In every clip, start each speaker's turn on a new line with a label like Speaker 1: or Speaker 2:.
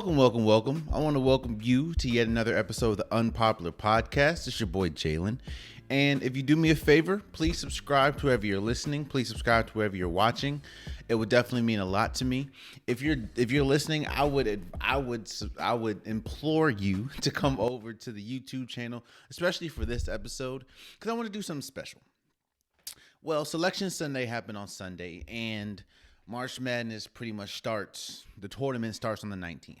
Speaker 1: Welcome. I want to welcome you to yet another episode of the Unpopular podcast. It's your boy Jalen. And if you do me a favor, please subscribe to wherever you're listening. Please subscribe to wherever you're watching. It would definitely mean a lot to me. If you're listening, I would implore you to come over to the YouTube channel, especially for this episode, because I want to do something special. Well, Selection Sunday happened on Sunday, and March Madness pretty much starts. The tournament starts on the 19th.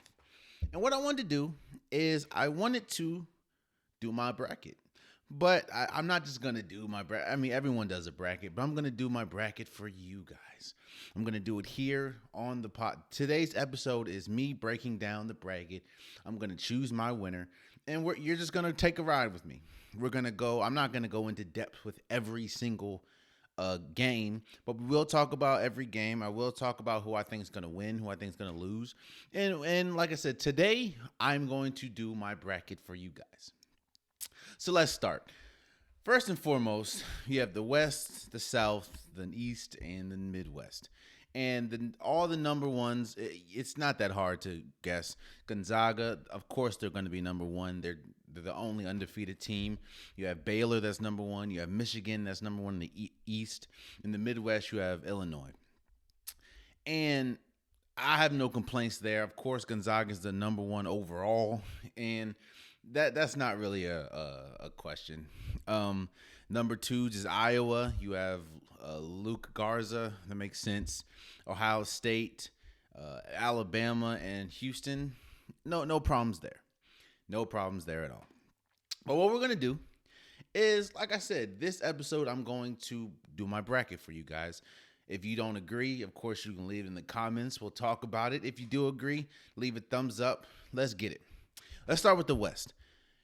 Speaker 1: And what I wanted to do is I wanted to do my bracket. But I'm not just going to do my bracket. I mean, everyone does a bracket, but I'm going to do my bracket for you guys. I'm going to do it here on the pod. Today's episode is me breaking down the bracket. I'm going to choose my winner, and you're just going to take a ride with me. I'm not going to go into depth with every single game, but we will talk about every game. I will talk about who I think is going to win, who I think is going to lose. And like I said, today I'm going to do my bracket for you guys. So let's start. First and foremost, you have the West, the South, the East, and the Midwest. And all the number ones, it's not that hard to guess. Gonzaga, of course, they're going to be number one. They're the only undefeated team. You have Baylor, that's number one. You have Michigan, that's number one in the East. In the Midwest, you have Illinois. And I have no complaints there. Of course, Gonzaga is the number one overall, and that's not really a question. Number two is Iowa. You have Luke Garza. That makes sense. Ohio State, Alabama, and Houston. No problems there. No problems there at all. But what we're going to do is, like I said, this episode I'm going to do my bracket for you guys. If you don't agree, of course, you can leave it in the comments. We'll talk about it. If you do agree, leave a thumbs up. Let's get it. Let's start with the West.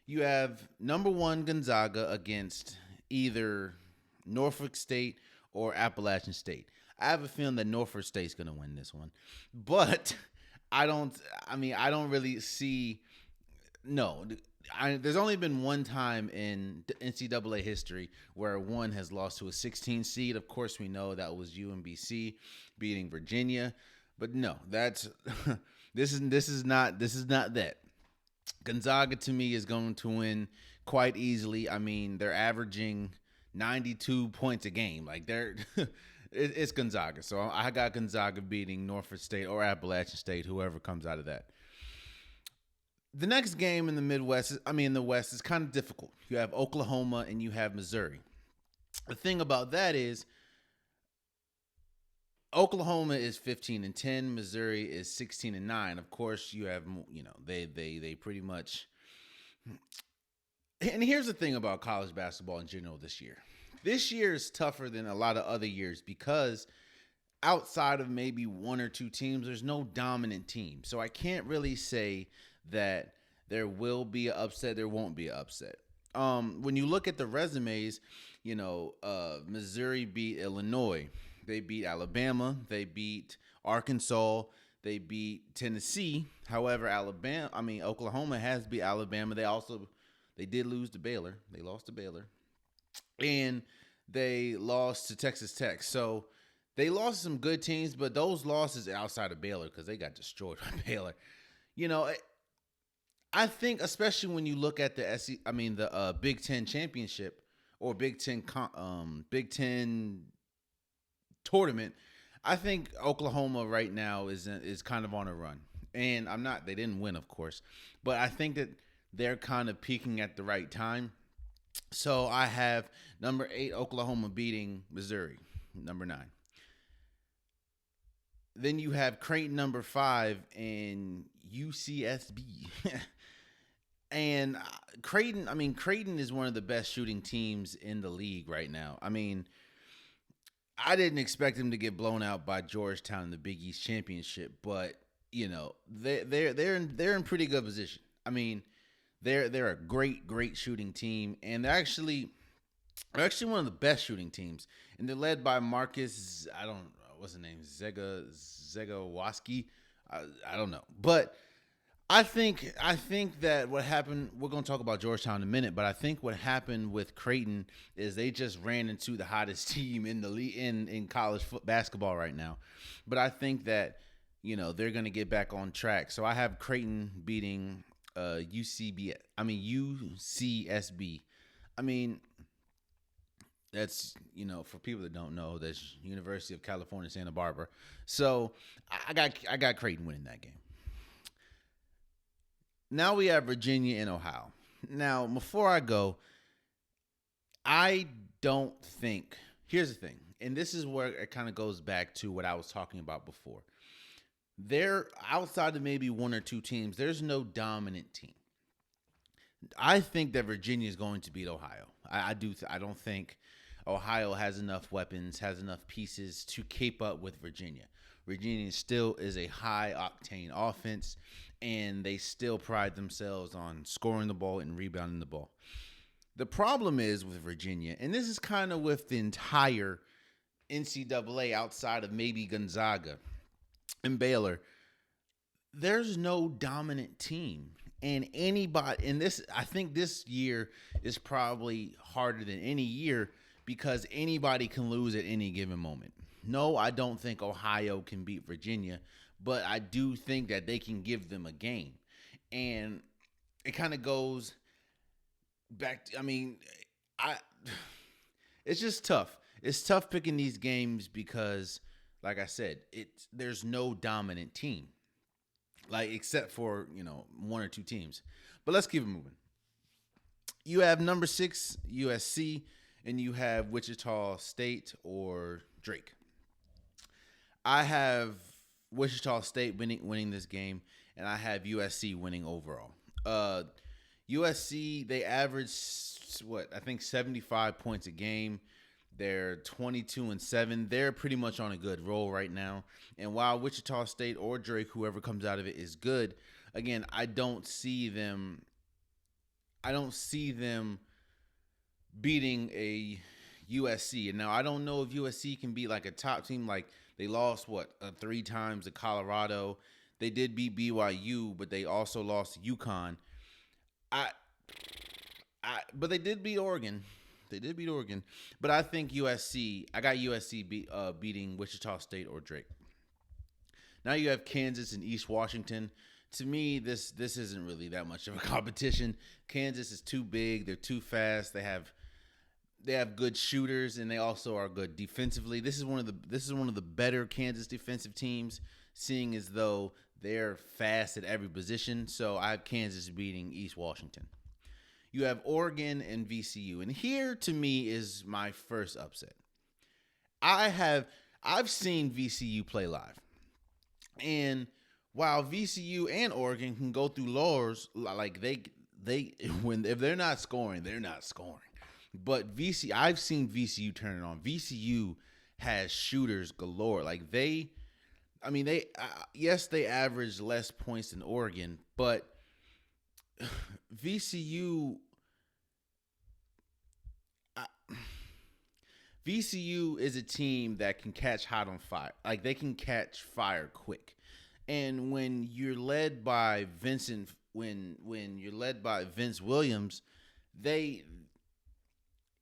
Speaker 1: You have number one Gonzaga against either Norfolk State or Appalachian State. I have a feeling that Norfolk State's going to win this one. But I don't really see. No, there's only been one time in NCAA history where one has lost to a 16 seed. Of course, we know that was UMBC beating Virginia. But no, that's this is not that. Gonzaga, to me, is going to win quite easily. I mean, they're averaging 92 points a game. Like, it's Gonzaga. So I got Gonzaga beating Norfolk State or Appalachian State, whoever comes out of that. The next game in the West is kind of difficult. You have Oklahoma and you have Missouri. The thing about that is Oklahoma is 15-10. Missouri is 16-9. Of course, you have, they pretty much. And here's the thing about college basketball in general this year. This year is tougher than a lot of other years because outside of maybe one or two teams, there's no dominant team. So I can't really say that there will be an upset, there won't be an upset. When you look at the resumes, Missouri beat Illinois. They beat Alabama. They beat Arkansas. They beat Tennessee. However, Oklahoma has beat Alabama. They did lose to Baylor. They lost to Baylor. And they lost to Texas Tech. So they lost some good teams, but those losses outside of Baylor because they got destroyed by Baylor. I think, especially when you look at the Big Ten championship or Big Ten tournament, I think Oklahoma right now is kind of on a run. And they didn't win, of course, but I think that they're kind of peaking at the right time. So I have number 8 Oklahoma beating Missouri, number 9. Then you have Creighton number 5 and UCSB. And Creighton is one of the best shooting teams in the league right now. I mean, I didn't expect them to get blown out by Georgetown in the Big East Championship, but they're in pretty good position. I mean, they're a great shooting team, and they're actually one of the best shooting teams. And they're led by Marcus, I don't know, what's his name, Zegawoski. I don't know, but I think that what happened, we're going to talk about Georgetown in a minute, but I think what happened with Creighton is they just ran into the hottest team in the league in college basketball right now. But I think that they're going to get back on track. So I have Creighton beating UCB. I mean UCSB. I mean that's for people that don't know, that's University of California Santa Barbara. So I got Creighton winning that game. Now we have Virginia and Ohio. Now before I go, I don't think. Here's the thing, and this is where it kind of goes back to what I was talking about before. There, outside of maybe one or two teams, there's no dominant team. I think that Virginia is going to beat Ohio. I do. I don't think Ohio has enough weapons, has enough pieces to keep up with Virginia. Virginia still is a high octane offense, and they still pride themselves on scoring the ball and rebounding the ball. The problem is with Virginia, and this is kind of with the entire NCAA outside of maybe Gonzaga and Baylor, there's no dominant team. And anybody, and this, I think this year is probably harder than any year because anybody can lose at any given moment. No, I don't think Ohio can beat Virginia, but I do think that they can give them a game. And it kind of goes back to, it's just tough. It's tough picking these games because, like I said, there's no dominant team, like except for one or two teams. But let's keep it moving. You have number 6 USC, and you have Wichita State or Drake. I have Wichita State winning this game, and I have USC winning overall. USC, they average I think 75 points a game. They're 22-7. They're pretty much on a good roll right now. And while Wichita State or Drake, whoever comes out of it, is good, again, I don't see them beating a USC. And now I don't know if USC can be like a top team. Like they lost 3 times to Colorado. They did beat BYU, but they also lost to UConn. But they did beat Oregon. But I think USC. I got USC beating Wichita State or Drake. Now you have Kansas and East Washington. To me, this isn't really that much of a competition. Kansas is too big. They're too fast. They have good shooters, and they also are good defensively. This is one of the better Kansas defensive teams, seeing as though they're fast at every position. So I have Kansas beating East Washington. You have Oregon and VCU. And here, to me, is my first upset. I've seen VCU play live. And while VCU and Oregon can go through lulls, like if they're not scoring, they're not scoring. But I've seen VCU turn it on. VCU has shooters galore. Like they average less points than Oregon, but VCU is a team that can catch hot on fire. Like they can catch fire quick. And when you're led by Vince Williams,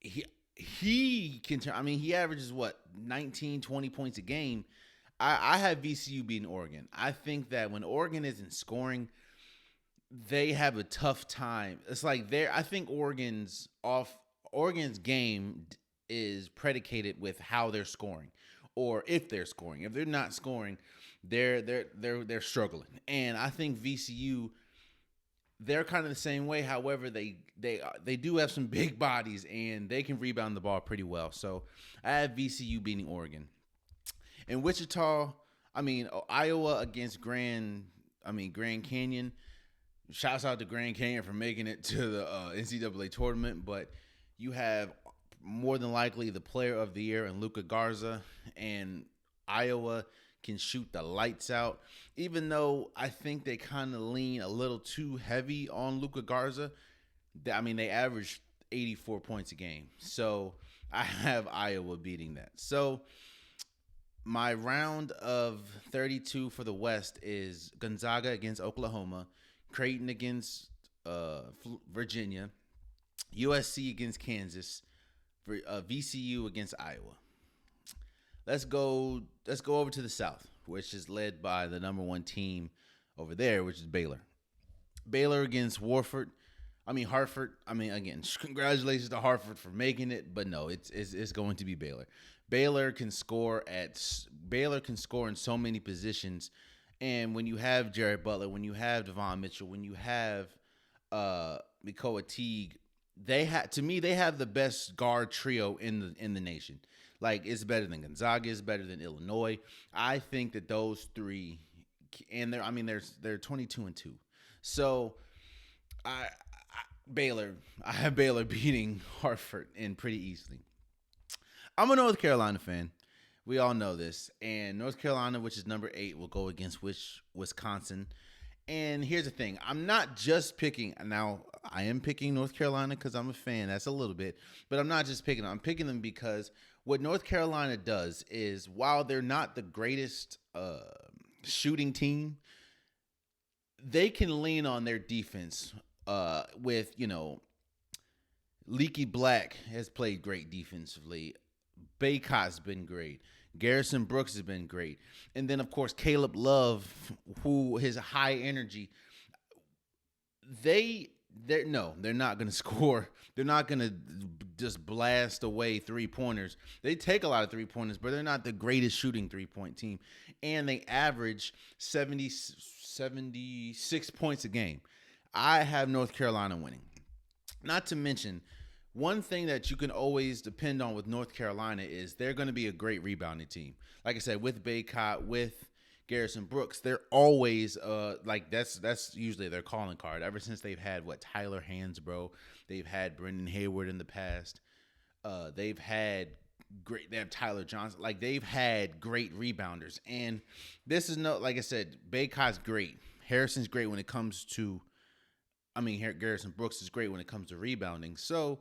Speaker 1: he can turn. I mean, he averages 19, 20 points a game. I have VCU beating Oregon. I think that when Oregon isn't scoring, they have a tough time. It's like I think Oregon's game is predicated with how they're scoring, or if they're scoring. If they're not scoring, they're struggling. And I think VCU, they're kind of the same way. However, they do have some big bodies and they can rebound the ball pretty well. So I have VCU beating Oregon. In Wichita, Iowa against Grand Canyon. Shouts out to Grand Canyon for making it to the NCAA tournament. But you have more than likely the player of the year in Luka Garza, and Iowa can shoot the lights out. Even though I think they kind of lean a little too heavy on Luka Garza. They average 84 points a game. So I have Iowa beating that. So my round of 32 for the West is Gonzaga against Oklahoma, Creighton against Virginia, USC against Kansas, VCU against Iowa. Let's go over to the South, which is led by the number one team over there, which is Baylor. Baylor against Hartford. I mean, again, congratulations to Hartford for making it, but no, it's going to be Baylor. Baylor can score in so many positions, and when you have Jared Butler, when you have Devon Mitchell, when you have Mikoa Teague, they have the best guard trio in the nation. Like, it's better than Gonzaga, it's better than Illinois. I think that those three, and they're 22-2. So I have Baylor beating Hartford and pretty easily. I'm a North Carolina fan. We all know this. And North Carolina, which is number 8, will go against Wisconsin. And here's the thing. I'm not just picking. Now, I am picking North Carolina because I'm a fan. That's a little bit. But I'm not just picking them. I'm picking them because what North Carolina does is, while they're not the greatest shooting team, they can lean on their defense with, Leaky Black has played great defensively. Baycott's been great. Garrison Brooks has been great. And then, of course, Caleb Love, who his high energy, they're not going to score. They're not going to just blast away three-pointers. They take a lot of three-pointers, but they're not the greatest shooting three-point team. And they average 76 points a game. I have North Carolina winning. Not to mention, one thing that you can always depend on with North Carolina is they're going to be a great rebounding team. Like I said, with Baycott, with Garrison Brooks, they're always that's usually their calling card. Ever since they've had Tyler Hansbrough, they've had Brendan Hayward in the past. They have Tyler Johnson. Like, they've had great rebounders, and this is like I said, Baycott's great. Harrison's great when it comes to. Garrison Brooks is great when it comes to rebounding. So,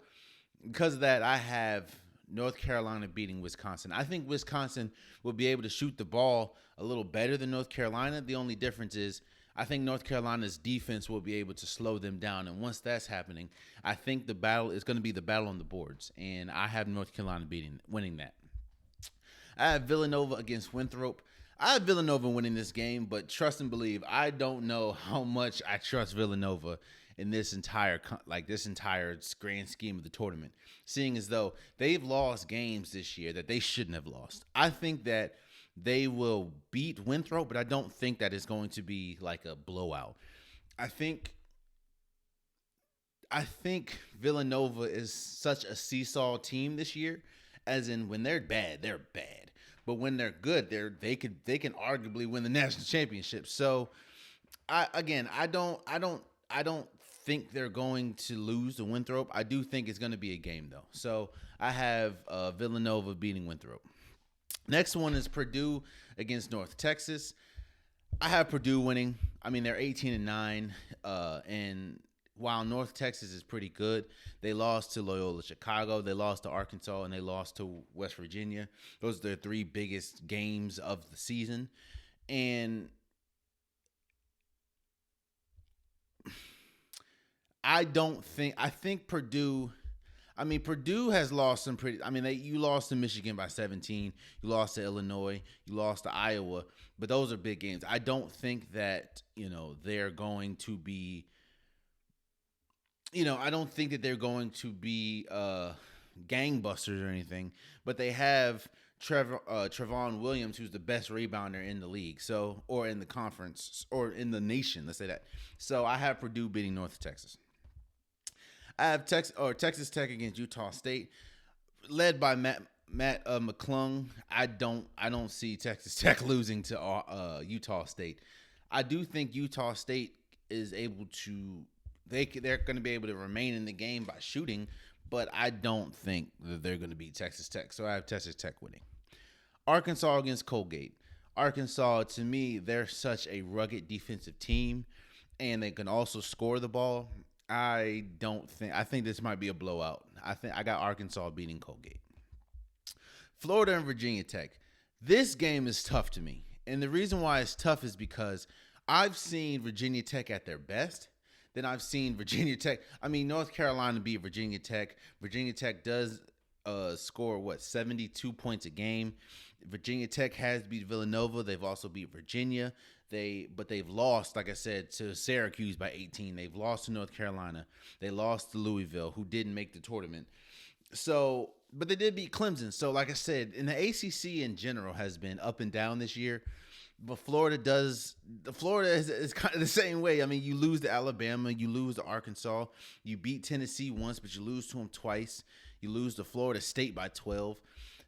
Speaker 1: because of that, I have North Carolina beating Wisconsin. I think Wisconsin will be able to shoot the ball a little better than North Carolina. The only difference is I think North Carolina's defense will be able to slow them down. And once that's happening, I think the battle is going to be the battle on the boards. And I have North Carolina winning that. I have Villanova against Winthrop. I have Villanova winning this game, but trust and believe, I don't know how much I trust Villanova in this entire grand scheme of the tournament, seeing as though they've lost games this year that they shouldn't have lost. I think that they will beat Winthrop, but I don't think that it's going to be like a blowout. I think Villanova is such a seesaw team this year, as in when they're bad, they're bad. But when they're good, they can arguably win the national championship. So I don't think they're going to lose to Winthrop. I do think it's going to be a game, though. So I have Villanova beating Winthrop. Next one is Purdue against North Texas. I have Purdue winning. They're 18-9, and while North Texas is pretty good, they lost to Loyola Chicago, they lost to Arkansas, and they lost to West Virginia. Those are their 3 biggest games of the season. And I think Purdue has lost some pretty. You lost to Michigan by 17. You lost to Illinois. You lost to Iowa. But those are big games. I don't think that, they're going to be. I don't think that they're going to be gangbusters or anything. But they have Trevon Williams, who's the best rebounder in the league, or in the conference, or in the nation. Let's say that. So I have Purdue beating North Texas. I have Texas Tech against Utah State, led by Matt McClung. I don't see Texas Tech losing to Utah State. I do think Utah State is able to. They're going to be able to remain in the game by shooting, but I don't think that they're going to beat Texas Tech. So I have Texas Tech winning. Arkansas against Colgate. Arkansas, to me, they're such a rugged defensive team, and they can also score the ball. I think this might be a blowout. I got Arkansas beating Colgate. Florida and Virginia Tech. This game is tough to me. And the reason why it's tough is because I've seen Virginia Tech at their best. Then I've seen Virginia Tech. North Carolina beat Virginia Tech. Virginia Tech does score 72 points a game. Virginia Tech has beat Villanova. They've also beat Virginia. But they've lost, like I said, to Syracuse by 18. They've lost to North Carolina. They lost to Louisville, who didn't make the tournament. So, but they did beat Clemson. So, like I said, in the ACC in general has been up and down this year. But Florida is kind of the same way. I mean, you lose to Alabama, you lose to Arkansas, you beat Tennessee once, but you lose to them twice. You lose to Florida State by 12.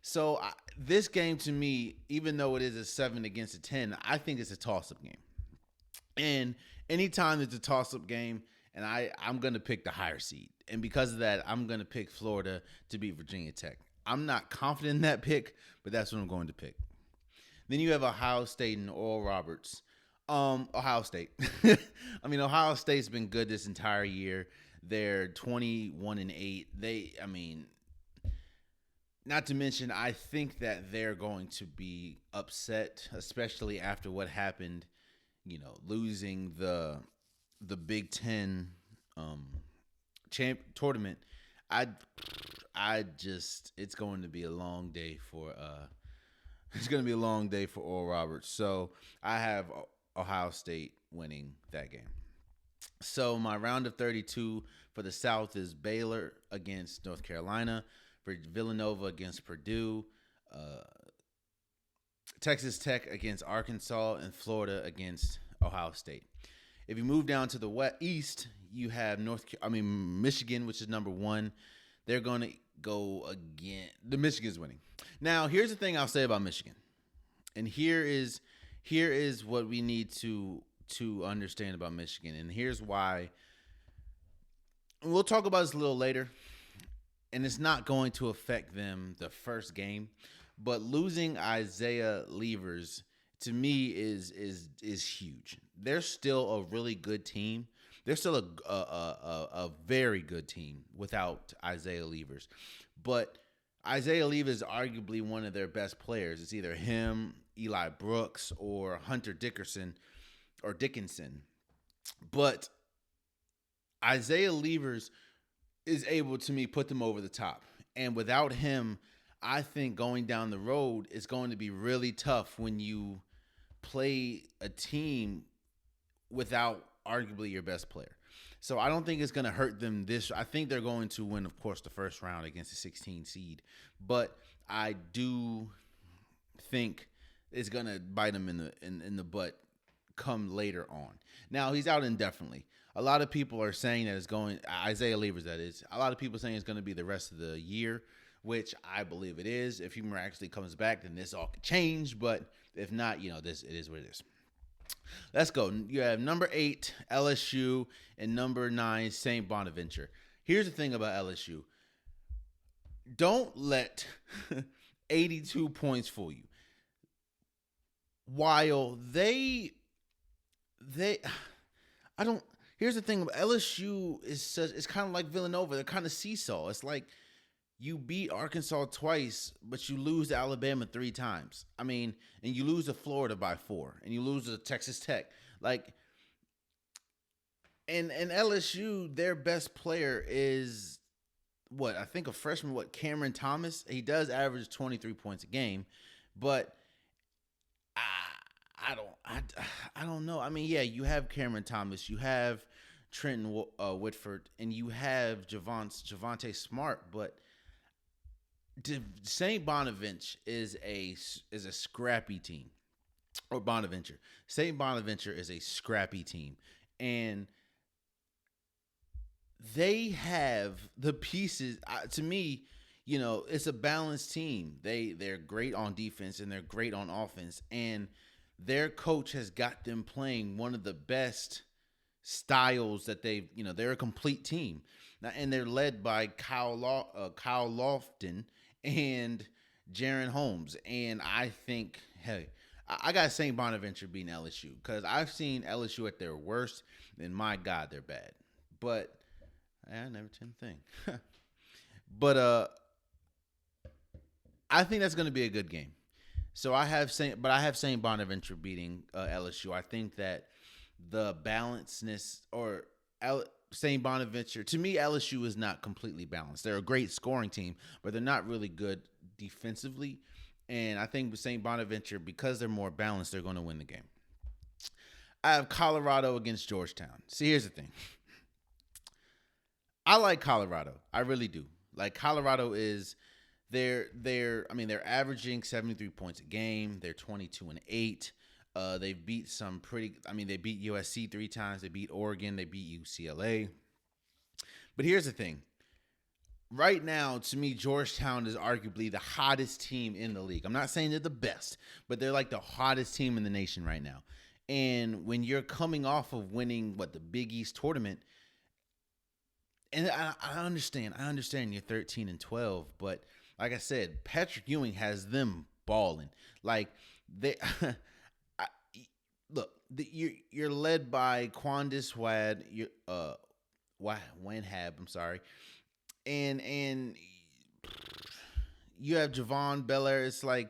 Speaker 1: So this game to me, even though it is a 7 against a 10, I think it's a toss-up game. And anytime it's a toss-up game, and I'm going to pick the higher seed. And because of that, I'm going to pick Florida to beat Virginia Tech. I'm not confident in that pick, but that's what I'm going to pick. Then you have Ohio State and Oral Roberts. Ohio State. I mean, Ohio State's been good this entire year. They're 21-8. Not to mention, I think that they're going to be upset, especially after what happened, losing the Big Ten tournament. It's going to be a long day for Oral Roberts. So I have Ohio State winning that game. So my round of 32 for the South is Baylor against North Carolina, for Villanova against Purdue, Texas Tech against Arkansas, and Florida against Ohio State. If you move down to the East, you have Michigan, which is number 1. They're going to go again. The Michigan's winning. Now, here's the thing I'll say about Michigan. And here is what we need to understand about Michigan. And here's why. We'll talk about this a little later. And it's not going to affect them the first game. But losing Isaiah Levers, to me, is huge. They're still a really good team. They're still a very good team without Isaiah Levers. But Isaiah Levers is arguably one of their best players. It's either him, Eli Brooks, or Hunter Dickinson. But Isaiah Levers is able, to me, put them over the top. And without him, I think going down the road is going to be really tough when you play a team without arguably your best player. So I don't think it's going to hurt them I think they're going to win, of course, the first round against the 16 seed. But I do think it's going to bite them in the butt come later on. Now, he's out indefinitely. A lot of people are saying that it's going, Isaiah Levers, that is. A lot of people saying it's going to be the rest of the year, which I believe it is. If he miraculously comes back, then this all could change. But if not, it is what it is. Let's go. You have number 8, LSU, and number 9, St. Bonaventure. Here's the thing about LSU. Don't let 82 points fool you. While here's the thing. LSU it's kind of like Villanova. They're kind of seesaw. It's like you beat Arkansas twice, but you lose to Alabama 3 times. I mean, and you lose to Florida by 4, and you lose to Texas Tech. And LSU, their best player is I think a freshman, Cameron Thomas. He does average 23 points a game, but I don't know. I mean, yeah, you have Cameron Thomas, you have Trenton Whitford, and you have Javonte Smart, but St. Bonaventure is a scrappy team, or Bonaventure. St. Bonaventure is a scrappy team, and they have the pieces. To me, it's a balanced team. They're great on defense and they're great on offense, and their coach has got them playing one of the best styles that they're a complete team now, and they're led by Kyle Lofton and Jaron Holmes. And I think, I got St. Bonaventure beating LSU because I've seen LSU at their worst, and my God, they're bad. But I never tend to think. But I think that's going to be a good game. So I have St. Bonaventure beating LSU. I think that the balancedness St. Bonaventure, to me, LSU is not completely balanced. They're a great scoring team, but they're not really good defensively. And I think with St. Bonaventure, because they're more balanced, they're going to win the game. I have Colorado against Georgetown. See, here's the thing. I like Colorado. I really do. Like Colorado is they're averaging 73 points a game. They're 22-8. They've beat some pretty they beat USC 3 times. They beat Oregon, they beat UCLA. But here's the thing. Right now, to me, Georgetown is arguably the hottest team in the league. I'm not saying they're the best, but they're like the hottest team in the nation right now. And when you're coming off of winning the Big East tournament, and I understand you're 13-12, but like I said, Patrick Ewing has them balling. Like they, you're led by Quandis Wanhab. I'm sorry, and you have Javon Belair. It's like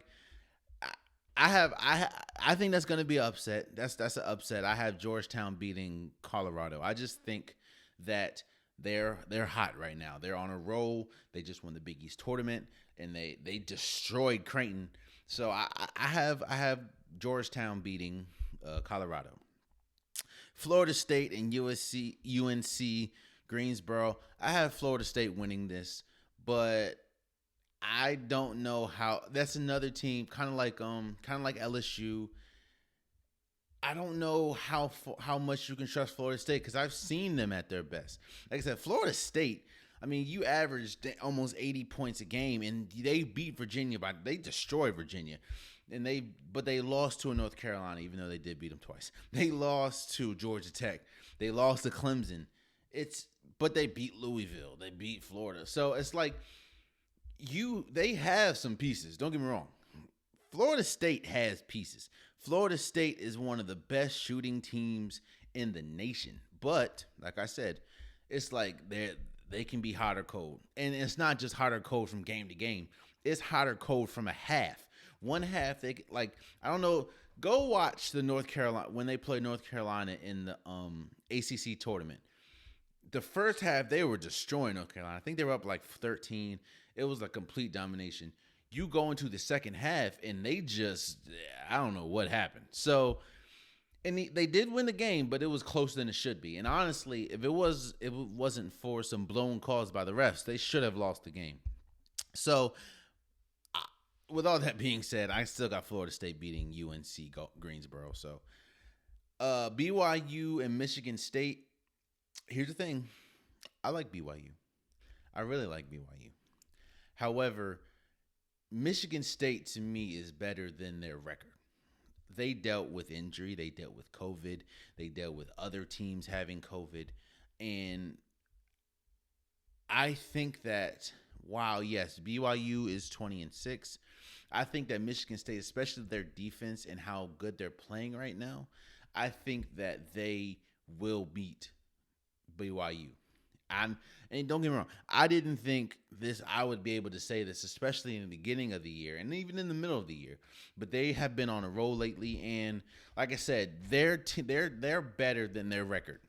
Speaker 1: I think that's going to be an upset. That's an upset. I have Georgetown beating Colorado. I just think that they're hot right now. They're on a roll. They just won the Big East tournament and they destroyed Creighton. So I have Georgetown beating Colorado. Florida State and UNC Greensboro. I have Florida State winning this, but I don't know how. That's another team, kind of like LSU. I don't know how much you can trust Florida State because I've seen them at their best. Like I said, Florida State. You averaged almost 80 points a game, and they beat Virginia they destroyed Virginia, but they lost to North Carolina, even though they did beat them twice. They lost to Georgia Tech. They lost to Clemson. But they beat Louisville. They beat Florida. So it's like they have some pieces. Don't get me wrong. Florida State has pieces. Florida State is one of the best shooting teams in the nation. But, like I said, it's like they can be hot or cold. And it's not just hot or cold from game to game. It's hot or cold from a half. One half, I don't know. Go watch the North Carolina, when they play North Carolina in the ACC tournament. The first half, they were destroying North Carolina. I think they were up 13. It was a complete domination. You go into the second half, and they I don't know what happened. So, and they did win the game, but it was closer than it should be. And honestly, if it wasn't for some blown calls by the refs, they should have lost the game. So, with all that being said, I still got Florida State beating UNC Greensboro. So, BYU and Michigan State. Here's the thing. I like BYU. I really like BYU. However, Michigan State, to me, is better than their record. They dealt with injury. They dealt with COVID. They dealt with other teams having COVID. And I think that, while, yes, BYU is 20-6, I think that Michigan State, especially their defense and how good they're playing right now, I think that they will beat BYU. And don't get me wrong, I didn't think I would be able to say this, especially in the beginning of the year and even in the middle of the year. But they have been on a roll lately, and like I said, they're better than their record.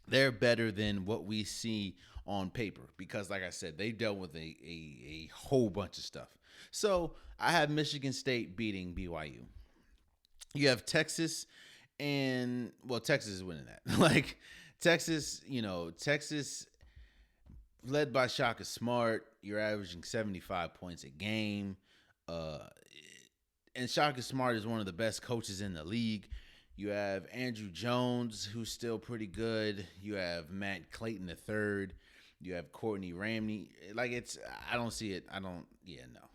Speaker 1: They're better than what we see on paper because, like I said, they dealt with a whole bunch of stuff. So I have Michigan State beating BYU. You have Texas, and Texas is winning that. Texas, Texas led by Shaka Smart. You're averaging 75 points a game. And Shaka Smart is one of the best coaches in the league. You have Andrew Jones, who's still pretty good. You have Matt Clayton III. You have Courtney Ramney. I don't see it. No.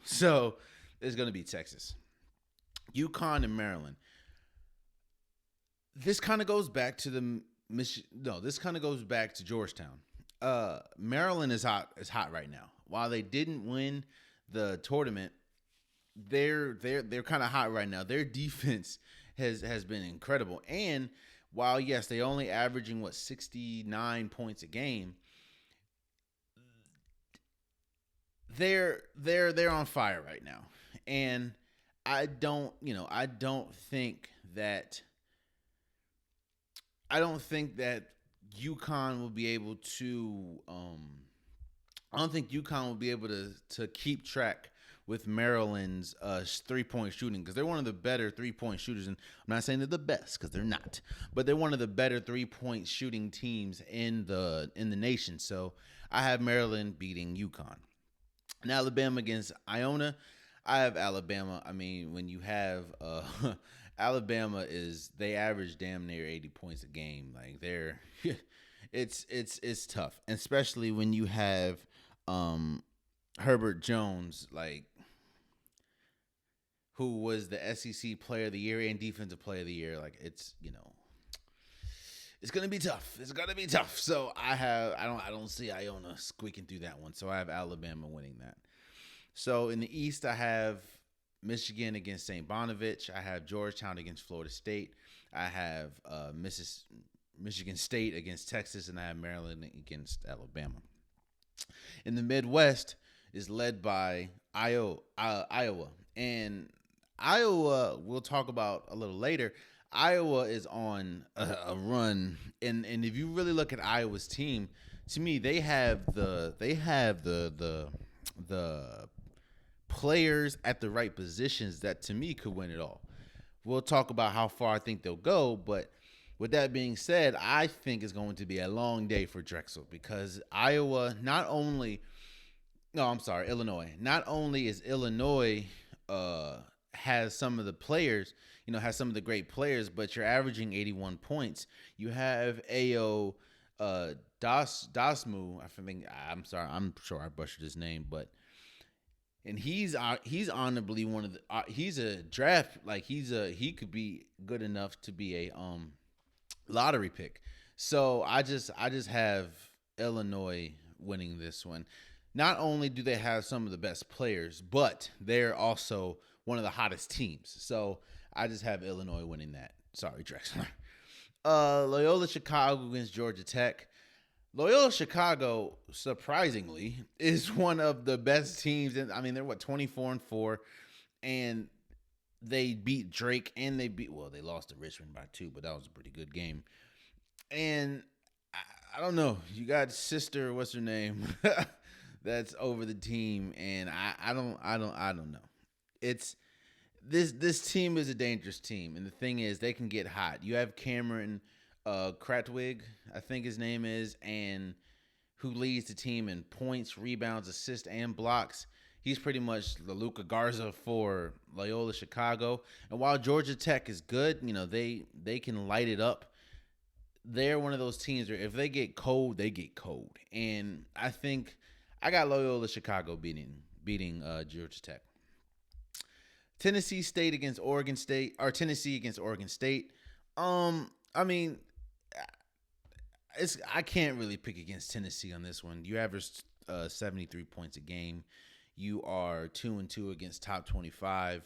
Speaker 1: So it's going to be Texas. UConn and Maryland. This kind of goes back to this kind of goes back to Georgetown. Maryland is hot right now. While they didn't win the tournament, they're kind of hot right now. Their defense has been incredible. And while yes, they only averaging 69 points a game, they're on fire right now. And I don't think that UConn will be able to. I don't think UConn will be able to keep track with Maryland's 3-point shooting, because they're one of the better 3-point shooters. And I'm not saying they're the best, because they're not, but they're one of the better 3-point shooting teams in the nation. So I have Maryland beating UConn. And Alabama against Iona, I have Alabama. I mean, when you have Alabama, they average damn near 80 points a game. Like they're it's tough, and especially when you have Herbert Jones, like, who was the SEC Player of the Year and Defensive Player of the Year. Like it's gonna be tough. It's gonna be tough. So I don't see Iona squeaking through that one. So I have Alabama winning that. So in the East, I have Michigan against St. Bonaventure. I have Georgetown against Florida State. I have Michigan State against Texas, and I have Maryland against Alabama. In the Midwest is led by Iowa. And Iowa, we'll talk about a little later. Iowa is on a run, and if you really look at Iowa's team, to me, they have the players at the right positions that, to me, could win it all. We'll talk about how far I think they'll go, but with that being said, I think it's going to be a long day for Drexel, because Illinois. Not only is Illinois has some of the players, has some of the great players, but you're averaging 81 points. You have Ayo Dasmu. I'm sure I butchered his name, and he's honorably one of the. He's a draft, like he could be good enough to be a lottery pick. So I just have Illinois winning this one. Not only do they have some of the best players, but they're also one of the hottest teams. So I just have Illinois winning that. Sorry, Drexler. Loyola Chicago against Georgia Tech. Loyola Chicago, surprisingly, is one of the best teams. They're 24-4, and they beat Drake, and they lost to Richmond by 2, but that was a pretty good game. And I don't know. You got sister, what's her name? That's over the team, and I don't know. It's this team is a dangerous team, and the thing is, they can get hot. You have Cameron Kratwig, I think his name is, and who leads the team in points, rebounds, assists, and blocks. He's pretty much the Luka Garza for Loyola Chicago. And while Georgia Tech is good, they can light it up. They're one of those teams where if they get cold, they get cold. And I think I got Loyola Chicago beating Georgia Tech. Tennessee against Oregon State. I can't really pick against Tennessee on this one. You average 73 points a game. You are 2-2 against top 25,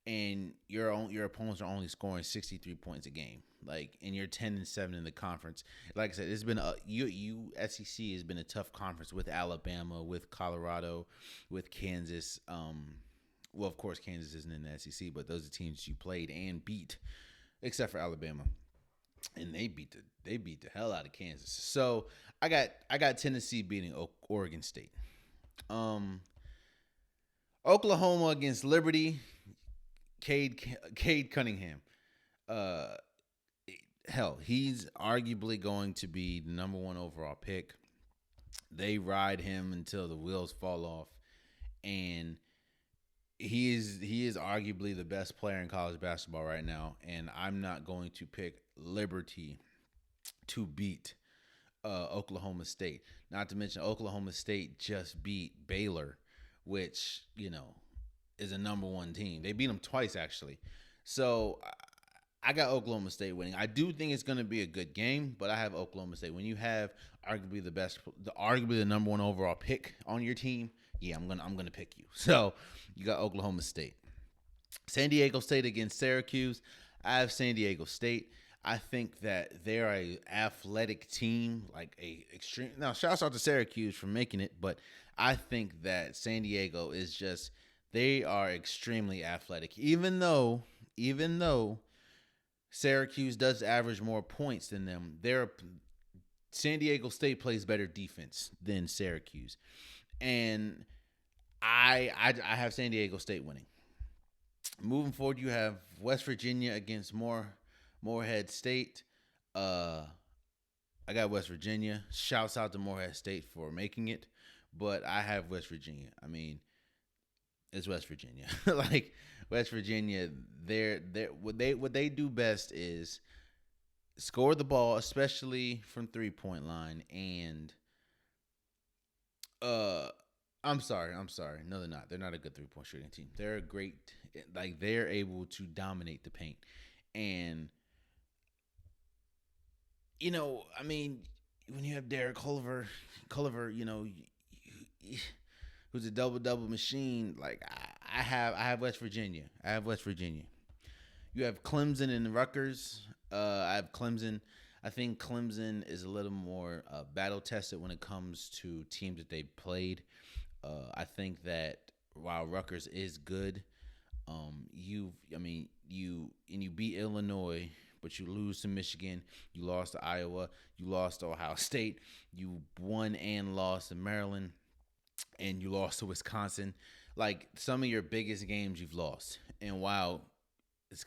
Speaker 1: and your opponents are only scoring 63 points a game. And you're 10-7 in the conference. Like I said, it's been SEC has been a tough conference with Alabama, with Colorado, with Kansas. Well, of course, Kansas isn't in the SEC, but those are teams you played and beat, except for Alabama, and they beat the hell out of Kansas. So I got Tennessee beating Oregon State. Oklahoma against Liberty. Cade Cunningham. He's arguably going to be the number 1 overall pick. They ride him until the wheels fall off, and he is arguably the best player in college basketball right now. And I'm not going to pick Liberty to beat Oklahoma State. Not to mention Oklahoma State just beat Baylor, which is a number 1 team. They beat them twice, actually. So I got Oklahoma State winning. I do think it's going to be a good game, but I have Oklahoma State. When you have arguably the number 1 overall pick on your team, yeah, I'm gonna pick you. So you got Oklahoma State. San Diego State against Syracuse. I have San Diego State. I think that they're a athletic team, like a extreme. Now, shouts out to Syracuse for making it, but I think that San Diego is just, they are extremely athletic. Even though Syracuse does average more points than them, San Diego State plays better defense than Syracuse. And I have San Diego State winning. Moving forward, you have West Virginia against Morehead State. Uh, I got West Virginia. Shouts out to Morehead State for making it, but I have West Virginia. I mean, it's West Virginia. Like West Virginia, they're what they do best is score the ball, especially from 3-point line. And uh, I'm sorry. No, they're not. They're not a good 3-point shooting team. They're a great, like they're able to dominate the paint. And I mean, when you have Derek Culver, who's a double double machine. Like I have West Virginia. You have Clemson and Rutgers. I have Clemson. I think Clemson is a little more battle tested when it comes to teams that they played. I think that while Rutgers is good, you beat Illinois, but you lose to Michigan, you lost to Iowa, you lost to Ohio State, you won and lost to Maryland, and you lost to Wisconsin. Like some of your biggest games you've lost. And it's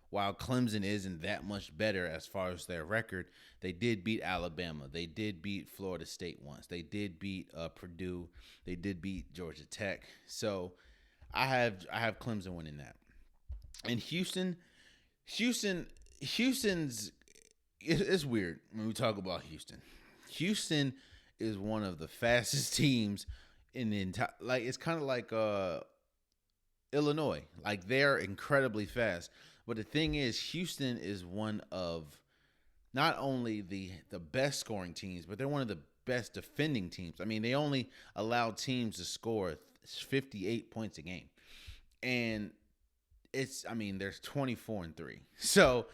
Speaker 1: while Clemson isn't that much better as far as their record, they did beat Alabama. They did beat Florida State once. They did beat Purdue. They did beat Georgia Tech. So I have Clemson winning that. And Houston's it's weird when we talk about Houston. Houston is one of the fastest teams in the entire. Like it's kind of like Illinois. Like they're incredibly fast. But the thing is, Houston is one of not only the best scoring teams, but they're one of the best defending teams. I mean, they only allow teams to score 58 points a game. And there's 24-3. So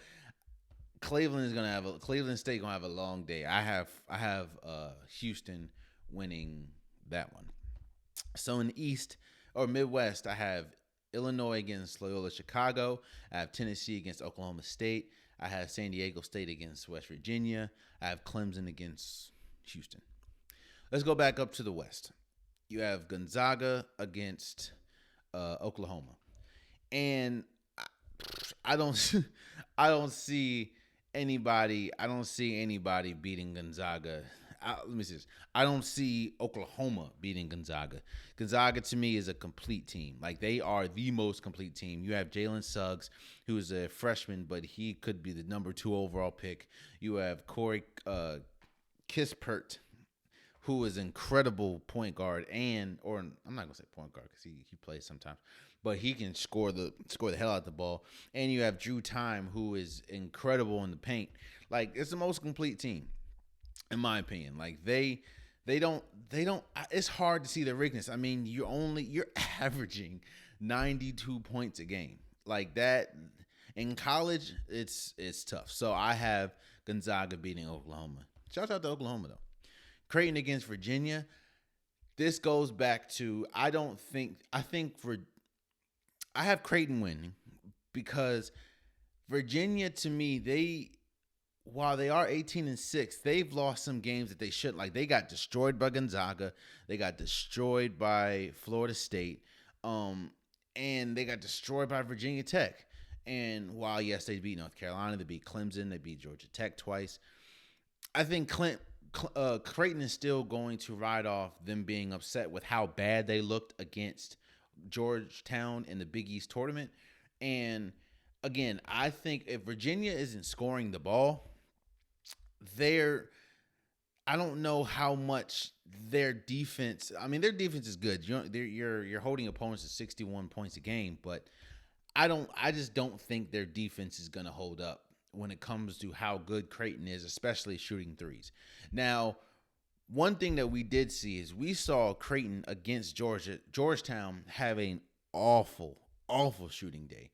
Speaker 1: Cleveland State gonna have a long day. I have Houston winning that one. So in the East or Midwest, I have Illinois against Loyola Chicago. I have Tennessee against Oklahoma State. I have San Diego State against West Virginia. I have Clemson against Houston. Let's go back up to the West. You have Gonzaga against Oklahoma, and I don't see anybody. I don't see anybody beating Gonzaga. Let me see this. I don't see Oklahoma beating Gonzaga. Gonzaga to me is a complete team. Like they are the most complete team. You have Jalen Suggs, who is a freshman, but he could be the number 2 overall pick. You have Corey Kispert, who is incredible point guard, or I'm not gonna say point guard because he plays sometimes, but he can score the hell out of the ball. And you have Drew Time, who is incredible in the paint. Like it's the most complete team, in my opinion. Like they don't. It's hard to see their weakness. I mean, you're averaging 92 points a game. Like that in college, it's tough. So I have Gonzaga beating Oklahoma. Shout out to Oklahoma though. Creighton against Virginia. This goes back to I have Creighton winning because Virginia to me, while they are 18-6, they've lost some games that they shouldn't. Like they got destroyed by Gonzaga, they got destroyed by Florida State, and they got destroyed by Virginia Tech. And while yes, they beat North Carolina, they beat Clemson, they beat Georgia Tech twice. I think Creighton is still going to ride off them being upset with how bad they looked against Georgetown in the Big East tournament. And again, I think if Virginia isn't scoring the ball, I don't know how much their defense. I mean, their defense is good. You're holding opponents to 61 points a game, but I just don't think their defense is going to hold up when it comes to how good Creighton is, especially shooting threes. Now, one thing that we did see is we saw Creighton against Georgetown have an awful shooting day.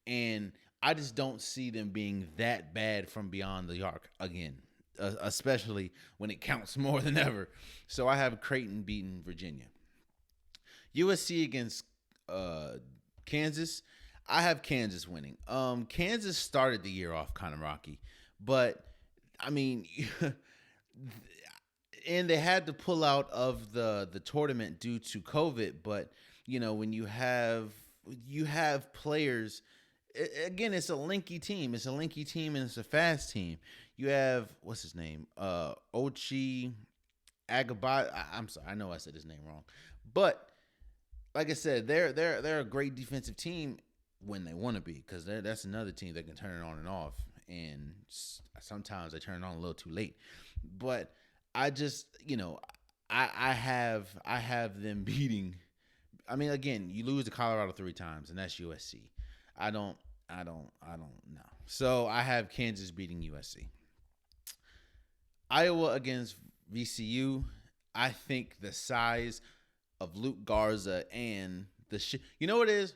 Speaker 1: And I just don't see them being that bad from beyond the arc again, especially when it counts more than ever. So I have Creighton beating Virginia. USC against Kansas. I have Kansas winning. Kansas started the year off kind of rocky, but I mean, and they had to pull out of the tournament due to COVID. But when you have players, again, it's a linky team. It's a linky team and it's a fast team. You have what's his name, Ochi Agabot. I'm sorry, I know I said his name wrong, but like I said, they're a great defensive team when they want to be, because that's another team that can turn it on and off, and sometimes they turn it on a little too late. But I just I have them beating. I mean, again, you lose to Colorado 3 times, and that's USC. I don't know. So I have Kansas beating USC. Iowa against VCU. I think the size of Luke Garza and you know what it is?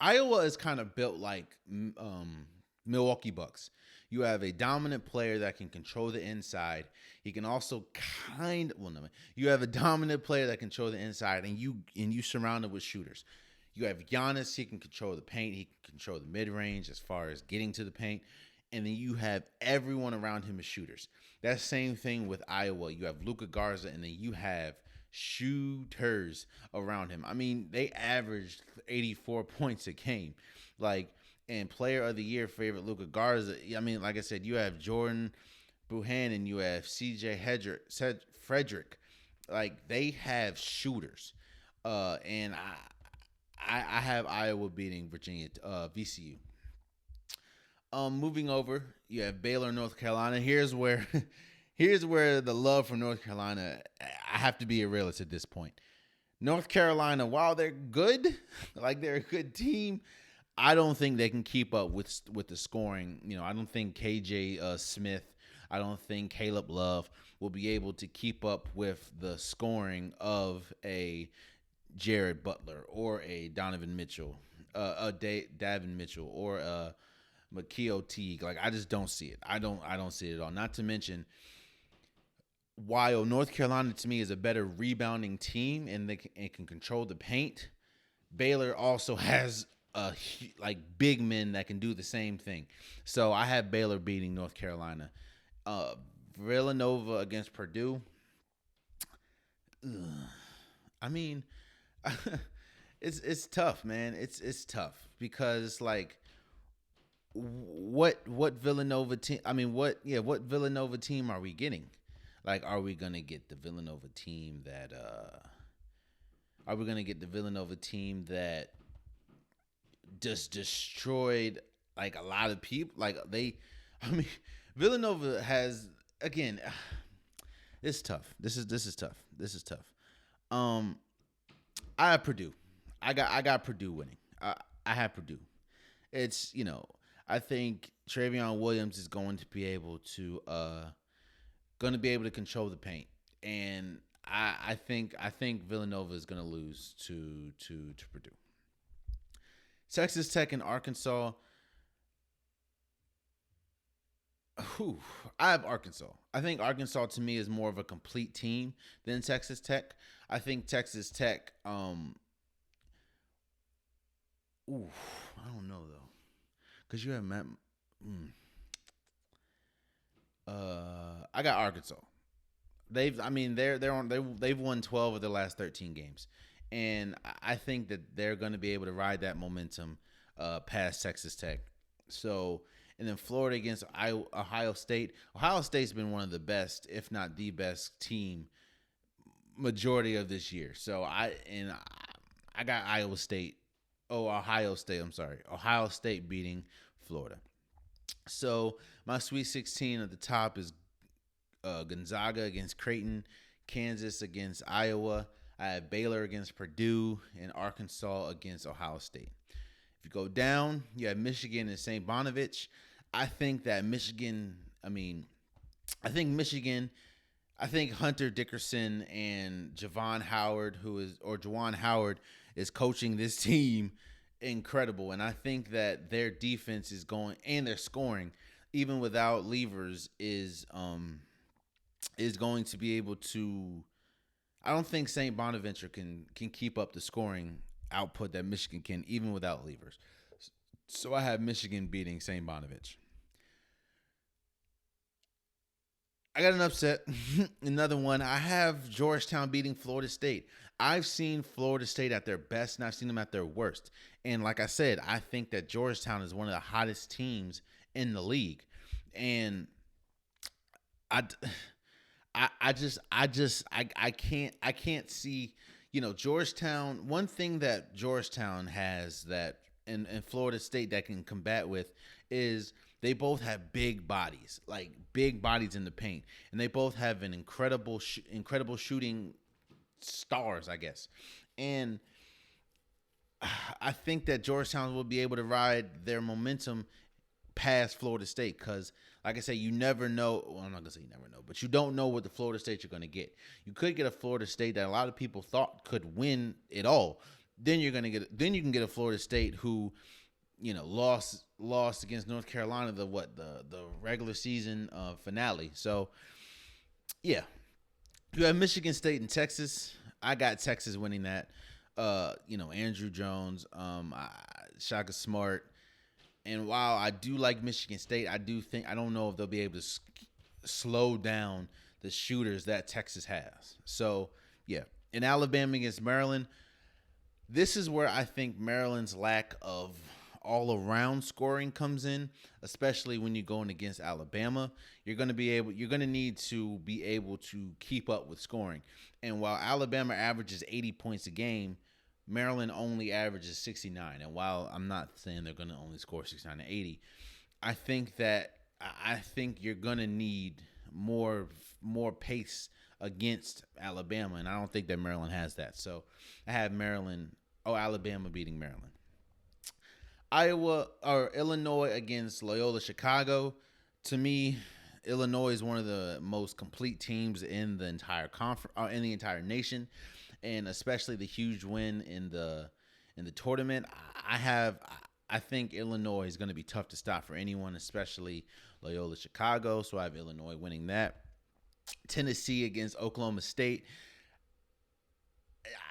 Speaker 1: Iowa is kind of built like Milwaukee Bucks. You have a dominant player that can control the inside. He can also you have a dominant player that can control the inside, and you surround it with shooters. You have Giannis. He can control the paint. He can control the mid range as far as getting to the paint. And then you have everyone around him as shooters. That same thing with Iowa. You have Luka Garza, and then you have shooters around him. I mean, they averaged 84 points a game. And player of the year favorite Luka Garza. I mean, like I said, you have Jordan Buchanan, you have CJ Frederick. Like, they have shooters. And I have Iowa beating Virginia, VCU. Moving over, you have Baylor, North Carolina. Here's where the love for North Carolina, I have to be a realist at this point. North Carolina, while they're good, like they're a good team, I don't think they can keep up with the scoring. I don't think KJ Smith, I don't think Caleb Love will be able to keep up with the scoring of a Jared Butler or a Donovan Mitchell, Davin Mitchell, or Makio Teague. Like, I just don't see it. I don't see it at all. Not to mention, while North Carolina to me is a better rebounding team and they can control the paint, Baylor also has big men that can do the same thing. So I have Baylor beating North Carolina. Villanova against Purdue. I mean, it's tough, man. It's tough because what Villanova team? I mean, what Villanova team are we getting? Like, are we gonna get the Villanova team that? Are we gonna get the Villanova team that just destroyed a lot of people? Villanova has, again. It's tough. This is tough. I have Purdue. I got Purdue winning. I have Purdue. It's I think Travion Williams is going to be able to control the paint, and I think Villanova is going to lose to Purdue. Texas Tech and Arkansas. I have Arkansas. I think Arkansas to me is more of a complete team than Texas Tech. I think Texas Tech. I don't know though, because you have Matt. I got Arkansas. They've won 12 of their last 13 games, and I think that they're going to be able to ride that momentum past Texas Tech. So. And then Florida against Ohio State. Ohio State's been one of the best, if not the best team majority of this year. So I got Ohio State. I'm sorry. Ohio State beating Florida. So my Sweet 16 at the top is Gonzaga against Creighton, Kansas against Iowa. I have Baylor against Purdue, and Arkansas against Ohio State. If you go down, you have Michigan and St. Bonaventure. I think Michigan, I think Hunter Dickerson and Juwan Howard is coaching this team incredible. And I think that their defense is going, and their scoring, even without Levers, is going to be able to. I don't think St. Bonaventure can keep up the scoring output that Michigan can, even without Levers. So I have Michigan beating St. Bonaventure. I got an upset. Another one. I have Georgetown beating Florida State. I've seen Florida State at their best, and I've seen them at their worst. And like I said, I think that Georgetown is one of the hottest teams in the league. And I, I can't see, Georgetown. One thing that Georgetown has that and Florida State that can combat with is they both have big bodies, like big bodies in the paint, and they both have an incredible shooting stars, I guess. And I think that Georgetown will be able to ride their momentum past Florida State because, like I say, you never know. Well, I'm not gonna say you never know, but you don't know what the Florida State you're gonna get. You could get a Florida State that a lot of people thought could win it all. Then you can get a Florida State who, lost against North Carolina the regular season finale. So yeah, you have Michigan State and Texas. I got Texas winning that. Andrew Jones, Shaka Smart. And while I do like Michigan State, I don't know if they'll be able to slow down the shooters that Texas has. So, yeah. In Alabama against Maryland, this is where I think Maryland's lack of all-around scoring comes in, especially when you're going against Alabama. You're going to need to be able to keep up with scoring. And while Alabama averages 80 points a game, Maryland only averages 69. And while I'm not saying they're going to only score 69 to 80, I think you're going to need more pace against Alabama, and I don't think that Maryland has that. So I have Alabama beating Maryland. Illinois against Loyola Chicago. To me, Illinois is one of the most complete teams in the entire in the entire nation, and especially the huge win in the tournament. I think Illinois is going to be tough to stop for anyone, especially Loyola Chicago. So I have Illinois winning that. Tennessee against Oklahoma State.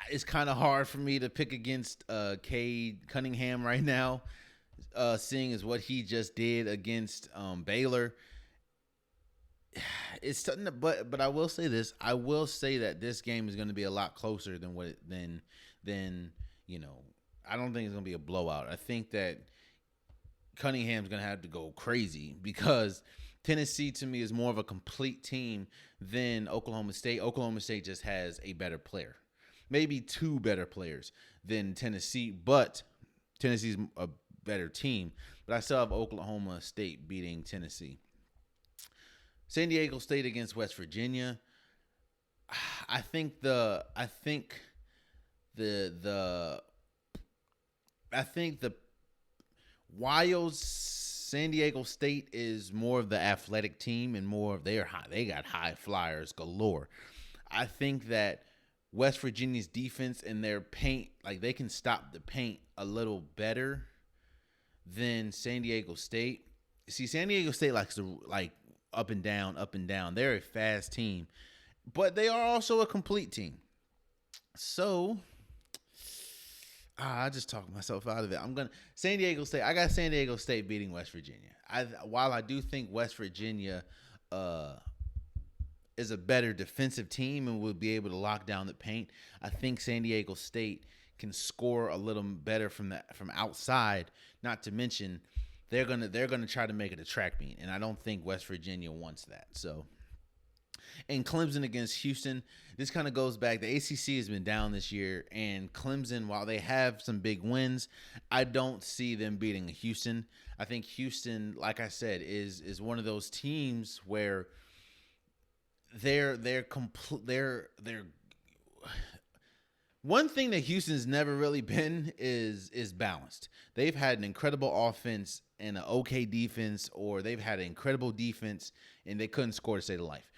Speaker 1: It's kind of hard for me to pick against Cade Cunningham right now, seeing as what he just did against Baylor. It's something, but I will say this. I will say that this game is going to be a lot closer than I don't think it's going to be a blowout. I think that Cunningham's going to have to go crazy because Tennessee, to me, is more of a complete team than Oklahoma State. Oklahoma State just has a better player. Maybe two better players than Tennessee, but Tennessee's a better team. But I still have Oklahoma State beating Tennessee. San Diego State against West Virginia. I think while San Diego State is more of the athletic team and more of they got high flyers galore. I think that West Virginia's defense and their paint, like they can stop the paint a little better than San Diego State. See, San Diego State likes to up and down, up and down. They're a fast team, but they are also a complete team. So I just talked myself out of it. San Diego State. I got San Diego State beating West Virginia. While I do think West Virginia is a better defensive team and will be able to lock down the paint, I think San Diego State can score a little better from outside. Not to mention they're gonna try to make it a track meet, and I don't think West Virginia wants that. So. And Clemson against Houston. This kind of goes back. The ACC has been down this year, and Clemson, while they have some big wins, I don't see them beating Houston. I think Houston, like I said, is one of those teams where they're one thing that Houston's never really been is balanced. They've had an incredible offense and an okay defense, or they've had an incredible defense and they couldn't score to save their life.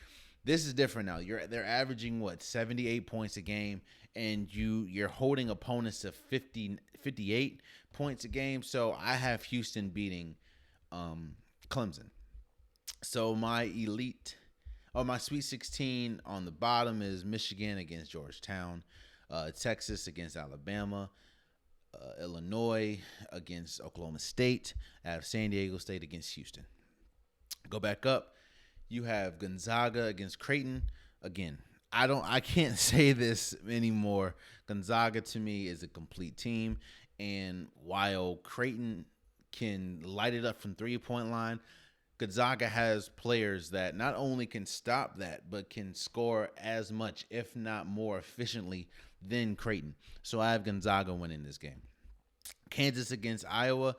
Speaker 1: This is different now. They're averaging 78 points a game, and you're holding opponents to 58 points a game. So I have Houston beating Clemson. So my Sweet 16 on the bottom is Michigan against Georgetown, Texas against Alabama, Illinois against Oklahoma State. I have San Diego State against Houston. Go back up. You have Gonzaga against Creighton. Again, I can't say this anymore. Gonzaga to me is a complete team, and while Creighton can light it up from 3-point line, Gonzaga has players that not only can stop that, but can score as much, if not more efficiently than Creighton. So I have Gonzaga winning this game. Kansas against Iowa.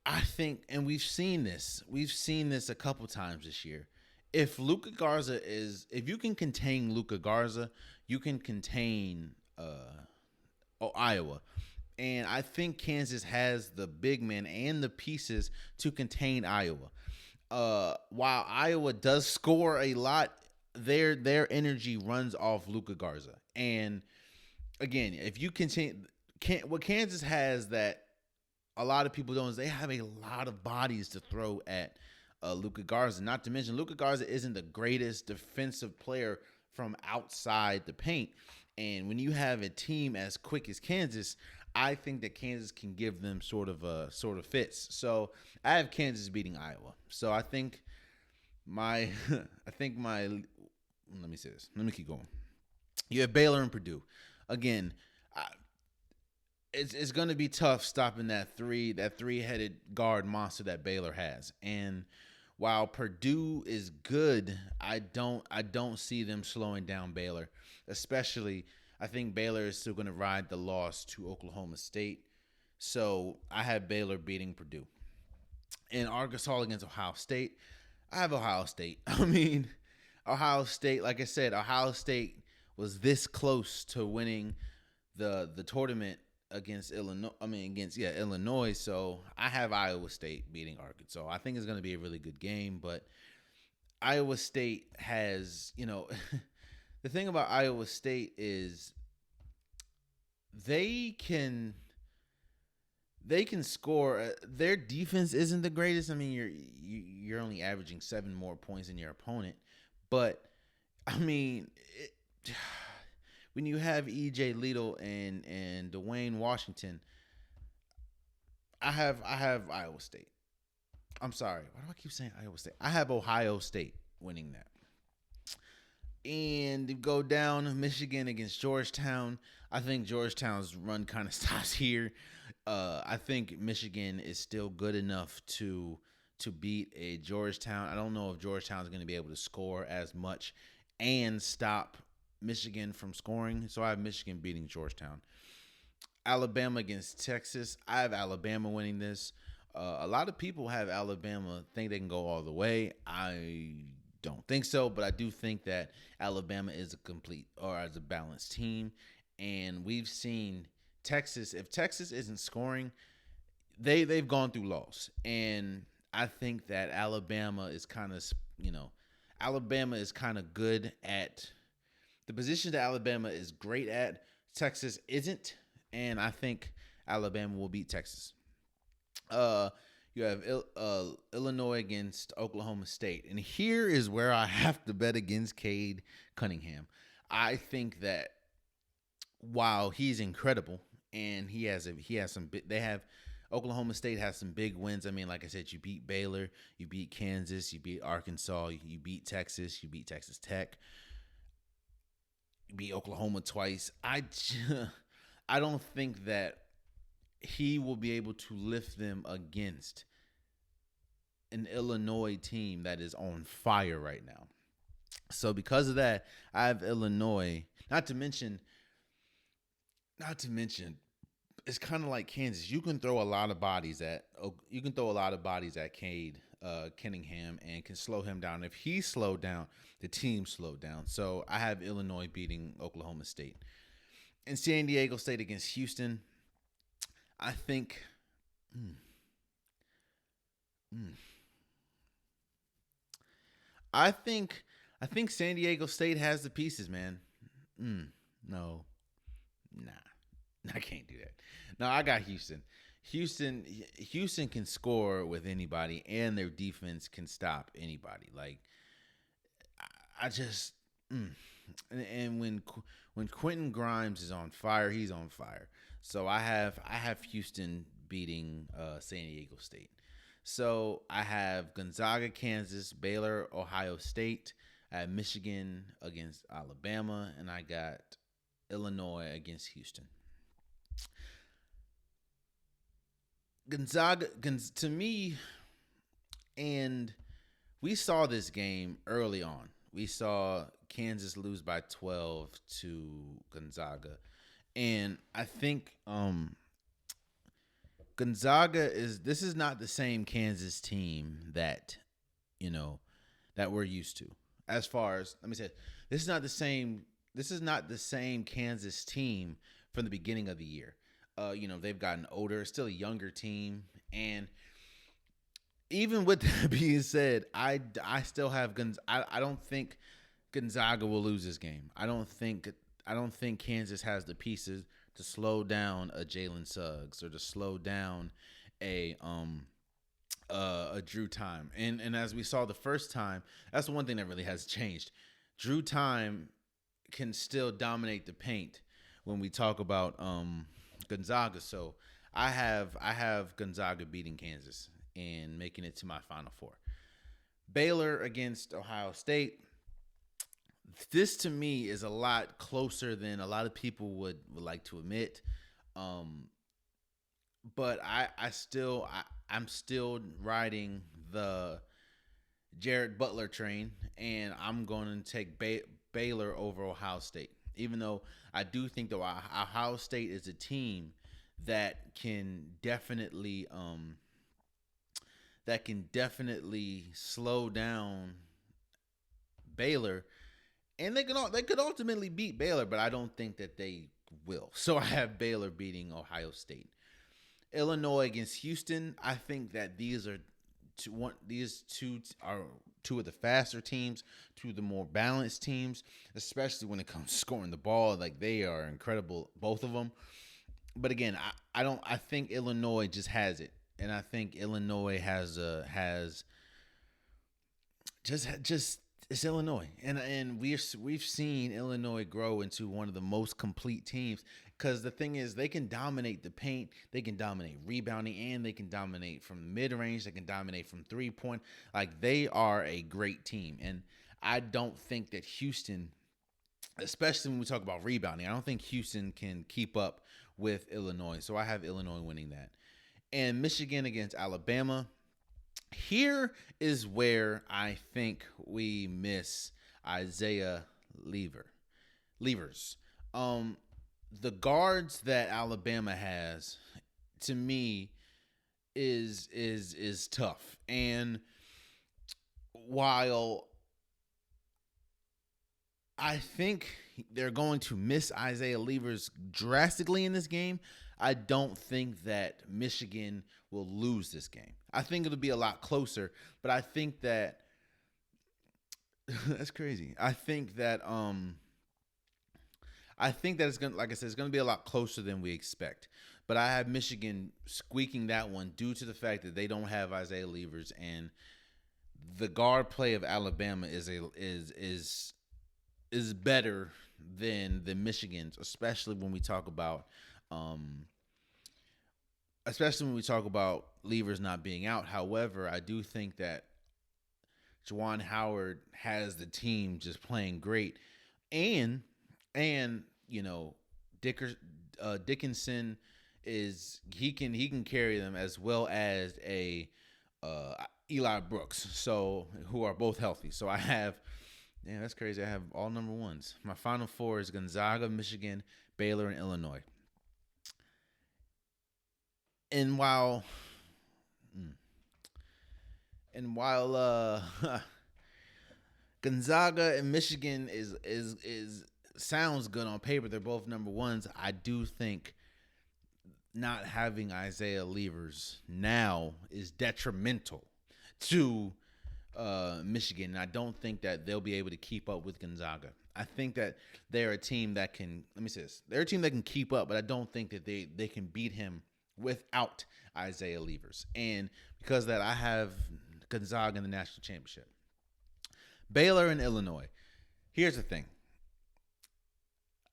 Speaker 1: I think, and we've seen this a couple times this year. If you can contain Luka Garza, you can contain Iowa. And I think Kansas has the big men and the pieces to contain Iowa. While Iowa does score a lot, their energy runs off Luka Garza. And again, if you continue, what Kansas has that a lot of people don't is they have a lot of bodies to throw at Luka Garza. Not to mention, Luka Garza isn't the greatest defensive player from outside the paint. And when you have a team as quick as Kansas, I think that Kansas can give them sort of fits. So I have Kansas beating Iowa. So I think my let me say this. Let me keep going. You have Baylor and Purdue. Again, it's going to be tough stopping that three-headed guard monster that Baylor has. And while Purdue is good, I don't see them slowing down Baylor. Especially, I think Baylor is still going to ride the loss to Oklahoma State. So I have Baylor beating Purdue. In Arkansas against Ohio State, I have Ohio State. I mean, Ohio State, like I said, Ohio State was this close to winning the tournament against Illinois. So I have Iowa State beating Arkansas. I think it's going to be a really good game, but Iowa State has, the thing about Iowa State is they can score. Their defense isn't the greatest. I mean, you're only averaging 7 more points than your opponent, but I mean, when you have EJ Liddell and Dwayne Washington, I have Iowa State. I'm sorry. Why do I keep saying Iowa State? I have Ohio State winning that. And go down Michigan against Georgetown. I think Georgetown's run kind of stops here. I think Michigan is still good enough to beat a Georgetown. I don't know if Georgetown's going to be able to score as much and stop Michigan from scoring. So I have Michigan beating Georgetown. Alabama against Texas. I have Alabama winning this. A lot of people have Alabama think they can go all the way. I don't think so, but I do think that Alabama is a balanced team. And we've seen Texas. If Texas isn't scoring, they've gone through loss. And I think that Alabama is kind of good at the position that Alabama is great at. Texas isn't, and I think Alabama will beat Texas. You have Illinois against Oklahoma State. And here is where I have to bet against Cade Cunningham. I think that while he's incredible and Oklahoma State has some big wins. I mean, like I said, you beat Baylor, you beat Kansas, you beat Arkansas, you beat Texas, you beat Texas Tech, you beat Oklahoma twice. I don't think that he will be able to lift them against an Illinois team that is on fire right now. So because of that, I have Illinois. Not to mention, it's kind of like Kansas. You can throw a lot of bodies at Cade Cunningham and can slow him down. If he slowed down, the team slowed down. So I have Illinois beating Oklahoma State. And San Diego State against Houston. I think I think San Diego State has the pieces, man. No. Nah. I can't do that. No, I got Houston. Houston can score with anybody, and their defense can stop anybody. Like, I just and when Quentin Grimes is on fire, he's on fire. So I have Houston beating San Diego State. So I have Gonzaga, Kansas, Baylor, Ohio State. I have Michigan against Alabama, and I got Illinois against Houston. Gonzaga, to me, and we saw this game early on. We saw Kansas lose by 12 to Gonzaga. And I think Gonzaga this is not the same Kansas team that, that we're used to. As far as, let me say, this is not the same Kansas team from the beginning of the year. They've gotten older, it's still a younger team, and even with that being said, I still have I don't think Gonzaga will lose this game. I don't think Kansas has the pieces to slow down a Jalen Suggs or to slow down a Drew Time. And as we saw the first time, that's the one thing that really has changed. Drew Time can still dominate the paint when we talk about Gonzaga. So I have Gonzaga beating Kansas and making it to my Final Four. Baylor against Ohio State. This to me is a lot closer than a lot of people would like to admit. But I'm still riding the Jared Butler train, and I'm going to take Baylor over Ohio State. Even though I do think that Ohio State is a team that can definitely slow down Baylor, and they could ultimately beat Baylor, but I don't think that they will. So I have Baylor beating Ohio State. Illinois against Houston. I think that these two are two of the faster teams, two of the more balanced teams, especially when it comes to scoring the ball. Like, they are incredible, both of them. But again, I think Illinois just has it, and I think Illinois has it's Illinois, and we've seen Illinois grow into one of the most complete teams, because the thing is, they can dominate the paint, they can dominate rebounding, and they can dominate from mid range, they can dominate from 3-point. Like, they are a great team, and I don't think that Houston, especially when we talk about rebounding, I don't think Houston can keep up with Illinois. So I have Illinois winning that. And Michigan against Alabama. Here is where I think we miss Isaiah Levers. The guards that Alabama has, to me, is tough. And while I think they're going to miss Isaiah Levers drastically in this game, I don't think that Michigan will lose this game. I think it'll be a lot closer, but I think that that's crazy. I think that it's gonna, like I said, it's gonna be a lot closer than we expect. But I have Michigan squeaking that one due to the fact that they don't have Isaiah Levers, and the guard play of Alabama is better than the Michigan's, especially when we talk about Levers not being out. However, I do think that Juwan Howard has the team just playing great, and Dickinson he can carry them, as well as a Eli Brooks, so who are both healthy. So I have, that's crazy. I have all number ones. My Final Four is Gonzaga, Michigan, Baylor, and Illinois. And while Gonzaga and Michigan is sounds good on paper, they're both number ones, I do think not having Isaiah Levers now is detrimental to Michigan. And I don't think that they'll be able to keep up with Gonzaga. I think that they're a team that can, let me say this, they're a team that can keep up, but I don't think that they can beat him without Isaiah Levers. And because of that, I have Gonzaga in the national championship. Baylor and Illinois. Here's the thing.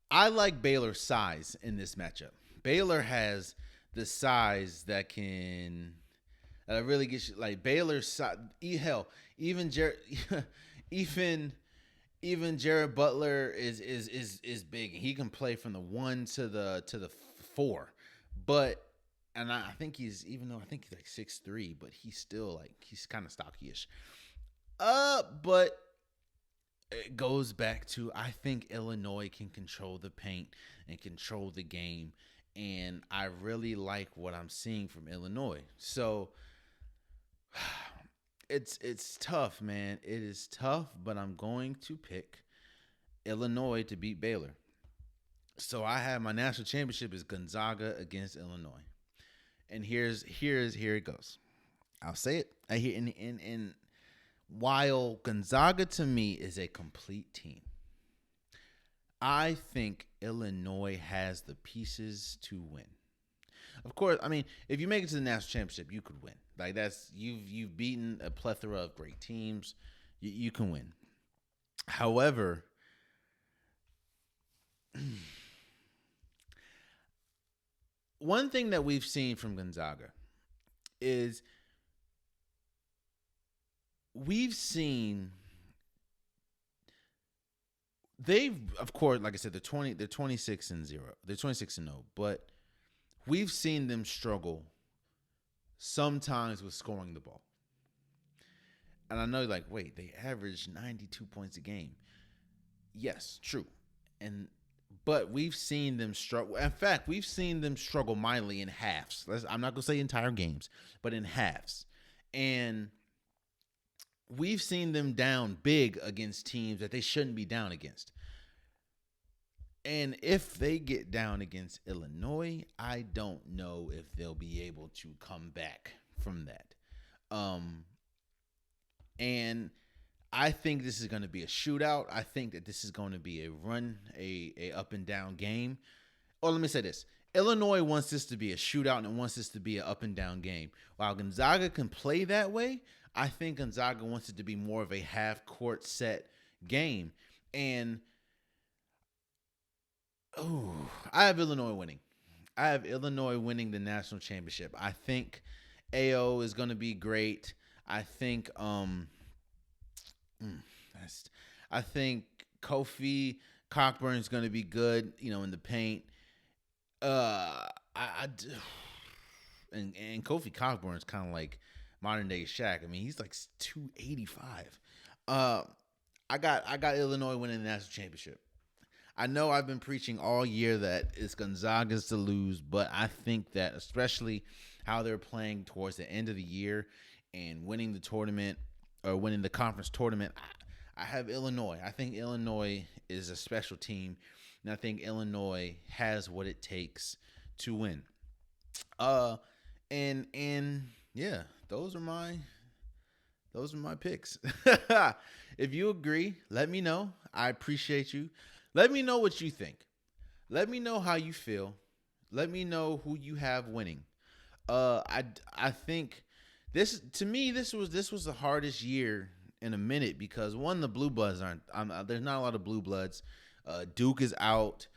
Speaker 1: I like Baylor's size in this matchup. Baylor has the size that can that really gets you. Like Baylor's hell, even even even Jared Butler is big. He can play from the 1 to the 4, but. And I think even though I think he's like 6'3", but he's still like he's kind of stocky-ish. But it goes back to I think Illinois can control the paint and control the game, and I really like what I'm seeing from Illinois. So it's tough, man. It is tough, but I'm going to pick Illinois to beat Baylor. So I have my national championship is Gonzaga against Illinois. And here it goes. I'll say it. And while Gonzaga to me is a complete team, I think Illinois has the pieces to win. Of course, I mean, if you make it to the national championship, you could win. Like that's you've beaten a plethora of great teams. You can win. However, one thing that we've seen from Gonzaga is they've, of course, like I said, they're 26-0. They're 26-0, but we've seen them struggle sometimes with scoring the ball. And I know, like, wait, they average 92 points a game. Yes, true. But we've seen them struggle. In fact, we've seen them struggle mightily in halves. I'm not going to say entire games, but in halves. And we've seen them down big against teams that they shouldn't be down against. And if they get down against Illinois, I don't know if they'll be able to come back from that. And I think this is going to be a shootout. I think that this is going to be a up and down game. Or let me say this. Illinois wants this to be a shootout and wants this to be an up and down game. While Gonzaga can play that way, I think Gonzaga wants it to be more of a half-court set game. And, I have Illinois winning. I have Illinois winning the national championship. I think AO is going to be great. I think Kofi Cockburn is going to be good, in the paint. And Kofi Cockburn is kind of like modern day Shaq. I mean, he's like 285. I got Illinois winning the national championship. I know I've been preaching all year that it's Gonzaga's to lose, but I think that especially how they're playing towards the end of the year and winning the tournament or winning the conference tournament, I have Illinois. I think Illinois is a special team, and I think Illinois has what it takes to win. And yeah, those are my picks. If you agree, let me know. I appreciate you. Let me know what you think. Let me know how you feel. Let me know who you have winning. I think this was the hardest year in a minute because one, the blue bloods there's not a lot of blue bloods. Duke is out.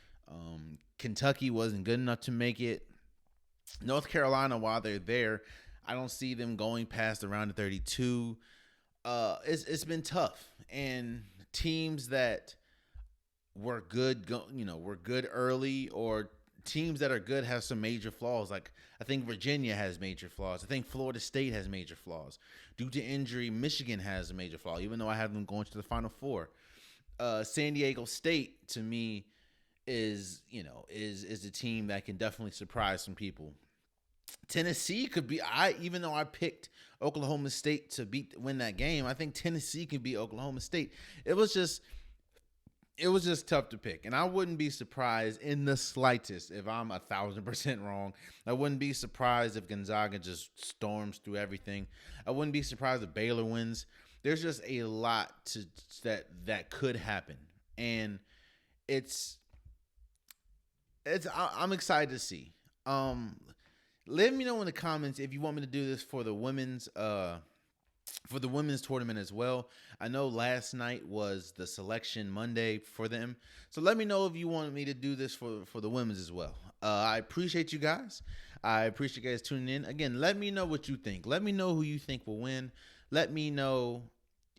Speaker 1: Kentucky wasn't good enough to make it. North Carolina, while they're there, I don't see them going past the round of 32. It's been tough, and teams that were good, were good early, or teams that are good have some major flaws. Like I think Virginia has major flaws. I think Florida State has major flaws. Due to injury, Michigan has a major flaw, even though I have them going to the Final Four. San Diego State, to me, is a team that can definitely surprise some people. Tennessee could be. Even though I picked Oklahoma State to win that game, I think Tennessee can beat Oklahoma State. It was just tough to pick, and I wouldn't be surprised in the slightest if I'm 1,000% wrong. I wouldn't be surprised if Gonzaga just storms through everything. I wouldn't be surprised if Baylor wins. There's just a lot that could happen, and I'm excited to see. Let me know in the comments if you want me to do this for the women's tournament as well. I know last night was the selection Monday for them, so let me know if you want me to do this for the women's as well. I appreciate you guys. I appreciate you guys tuning in. Again, let me know what you think. Let me know who you think will win. Let me know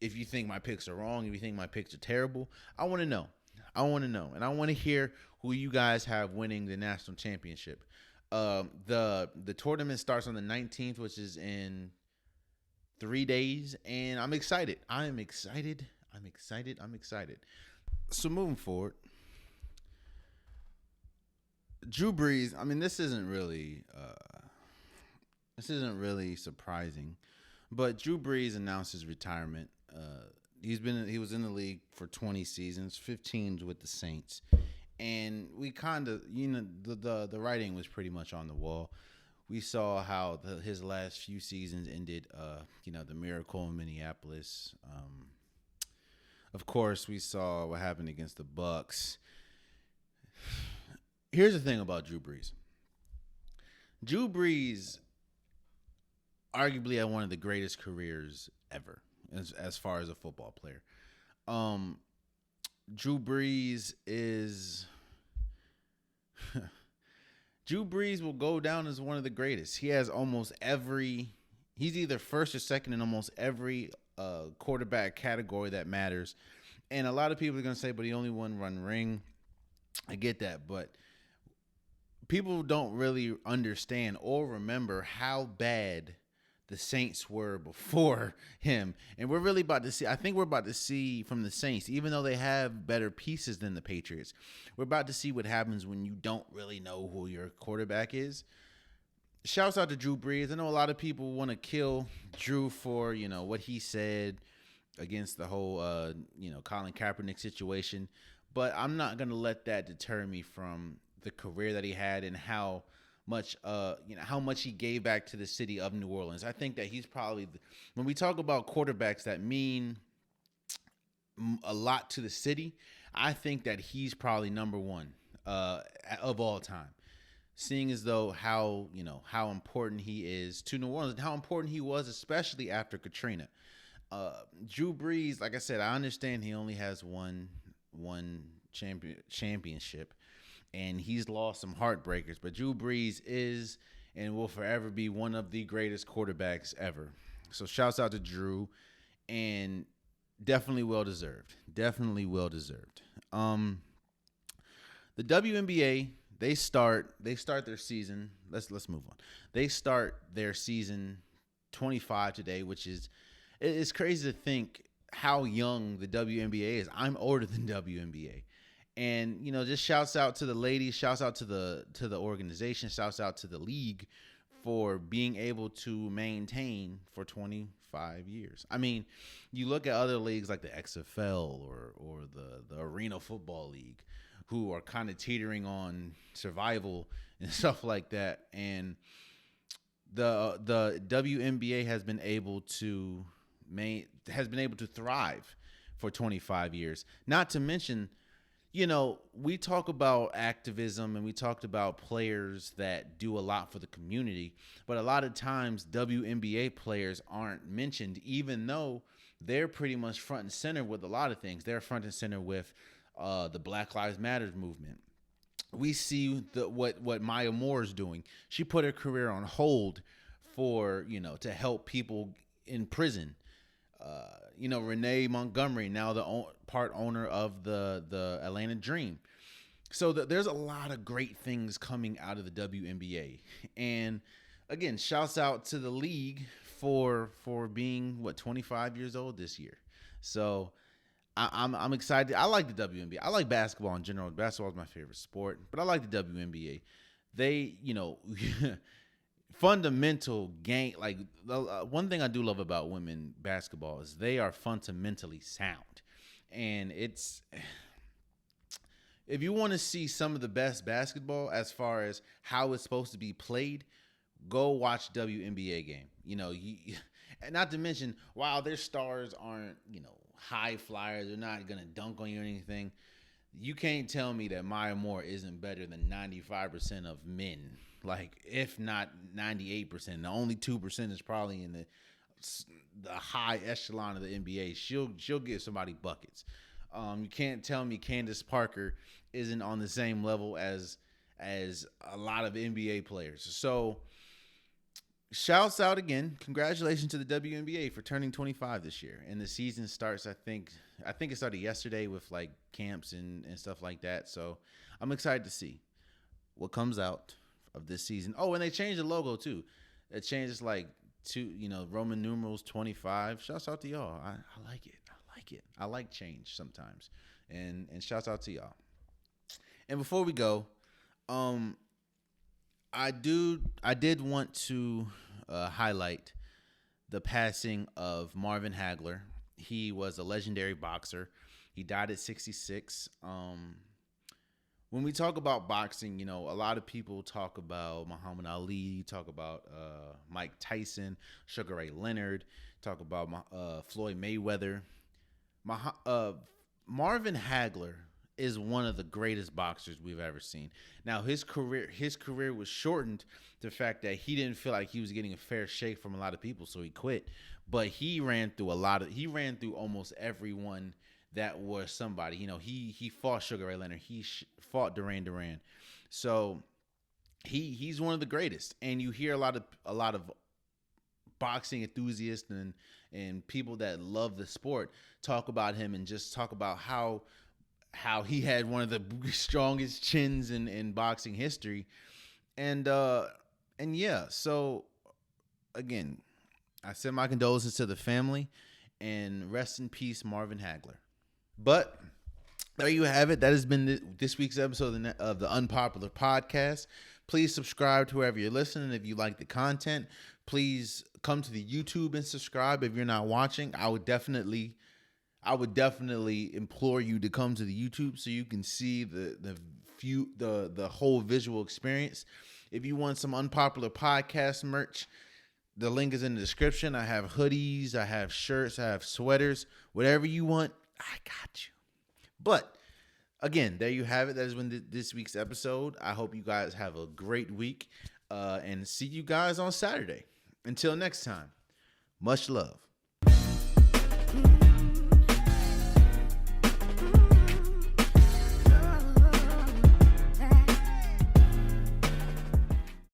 Speaker 1: if you think my picks are wrong, if you think my picks are terrible. I want to know. I want to know. And I want to hear who you guys have winning the national championship. The tournament starts on the 19th, which is in 3 days, and I'm excited. I'm excited. So moving forward, Drew Brees. I mean, this isn't really surprising, but Drew Brees announced his retirement. He was in the league for 20 seasons, 15 with the Saints, and we kind of the writing was pretty much on the wall. We saw how his last few seasons ended. The miracle in Minneapolis. Of course, we saw what happened against the Bucks. Here's the thing about Drew Brees. Drew Brees arguably had one of the greatest careers ever as far as a football player. Drew Brees will go down as one of the greatest. He has he's either first or second in almost every quarterback category that matters. And a lot of people are going to say, but he only won one ring. I get that, but people don't really understand or remember how bad the Saints were before him. And we're really about to see, I think we're about to see from the Saints, even though they have better pieces than the Patriots, we're about to see what happens when you don't really know who your quarterback is. Shouts out to Drew Brees. I know a lot of people want to kill Drew for, what he said against the whole, Colin Kaepernick situation. But I'm not going to let that deter me from the career that he had and how much he gave back to the city of New Orleans. I think that he's probably, when we talk about quarterbacks that mean a lot to the city, I think that he's probably number one of all time. Seeing as though how important he is to New Orleans and how important he was, especially after Katrina. Drew Brees, like I said, I understand he only has one championship, and he's lost some heartbreakers. But Drew Brees is and will forever be one of the greatest quarterbacks ever. So shouts out to Drew, and definitely well deserved. The WNBA. They start their season. Let's move on. They start their season 25 today, which is, it's crazy to think how young the WNBA is. I'm older than WNBA. And just shouts out to the ladies, shouts out to the organization, shouts out to the league for being able to maintain for 25 years. I mean, you look at other leagues like the XFL or the Arena Football League, who are kind of teetering on survival and stuff like that. And the WNBA has been able to thrive for 25 years. Not to mention, we talk about activism and we talked about players that do a lot for the community, but a lot of times WNBA players aren't mentioned, even though they're pretty much front and center with a lot of things. They're front and center with the Black Lives Matter movement. We see what Maya Moore is doing. She put her career on hold for, to help people in prison. Renee Montgomery, now the part owner of the Atlanta Dream. So there's a lot of great things coming out of the WNBA. And again, shouts out to the league for being 25 years old this year. So I'm excited. I like the WNBA. I like basketball in general. Basketball is my favorite sport, but I like the WNBA. They, fundamental game. Like one thing I do love about women basketball is they are fundamentally sound, and it's, if you want to see some of the best basketball as far as how it's supposed to be played, go watch WNBA game. And not to mention, while their stars aren't, high flyers, they're not going to dunk on you or anything, you can't tell me that Maya Moore isn't better than 95% of men. Like, if not 98%. The only 2% is probably in the high echelon of the NBA. She'll give somebody buckets. You can't tell me Candace Parker isn't on the same level as as a lot of NBA players. So shouts out again. Congratulations to the WNBA for turning 25 this year. And the season starts, I think it started yesterday with like camps and stuff like that. So I'm excited to see what comes out of this season. Oh, and they changed the logo too. It changes like to, Roman numerals 25. Shouts out to y'all. I like it. I like change sometimes. And shouts out to y'all. And before we go, I did want to highlight the passing of Marvin Hagler. He was a legendary boxer. He died at 66. When we talk about boxing, a lot of people talk about Muhammad Ali, talk about Mike Tyson, Sugar Ray Leonard, talk about Floyd Mayweather. Marvin Hagler is one of the greatest boxers we've ever seen. Now, his career was shortened to the fact that he didn't feel like he was getting a fair shake from a lot of people, so he quit. But he ran through almost everyone that was somebody. He fought Sugar Ray Leonard. He fought Duran Duran. So he's one of the greatest. And you hear a lot of boxing enthusiasts and people that love the sport talk about him and just talk about how he had one of the strongest chins in boxing history. And yeah, so again, I send my condolences to the family and rest in peace, Marvin Hagler. But there you have it. That has been this week's episode of the Unpopular Podcast. Please subscribe to wherever you're listening. If you like the content, please come to the YouTube and subscribe. If you're not watching, I would definitely implore you to come to the YouTube so you can see the whole visual experience. If you want some Unpopular Podcast merch, the link is in the description. I have hoodies, I have shirts, I have sweaters, whatever you want, I got you. But again, there you have it. That has been this week's episode. I hope you guys have a great week and see you guys on Saturday. Until next time, much love.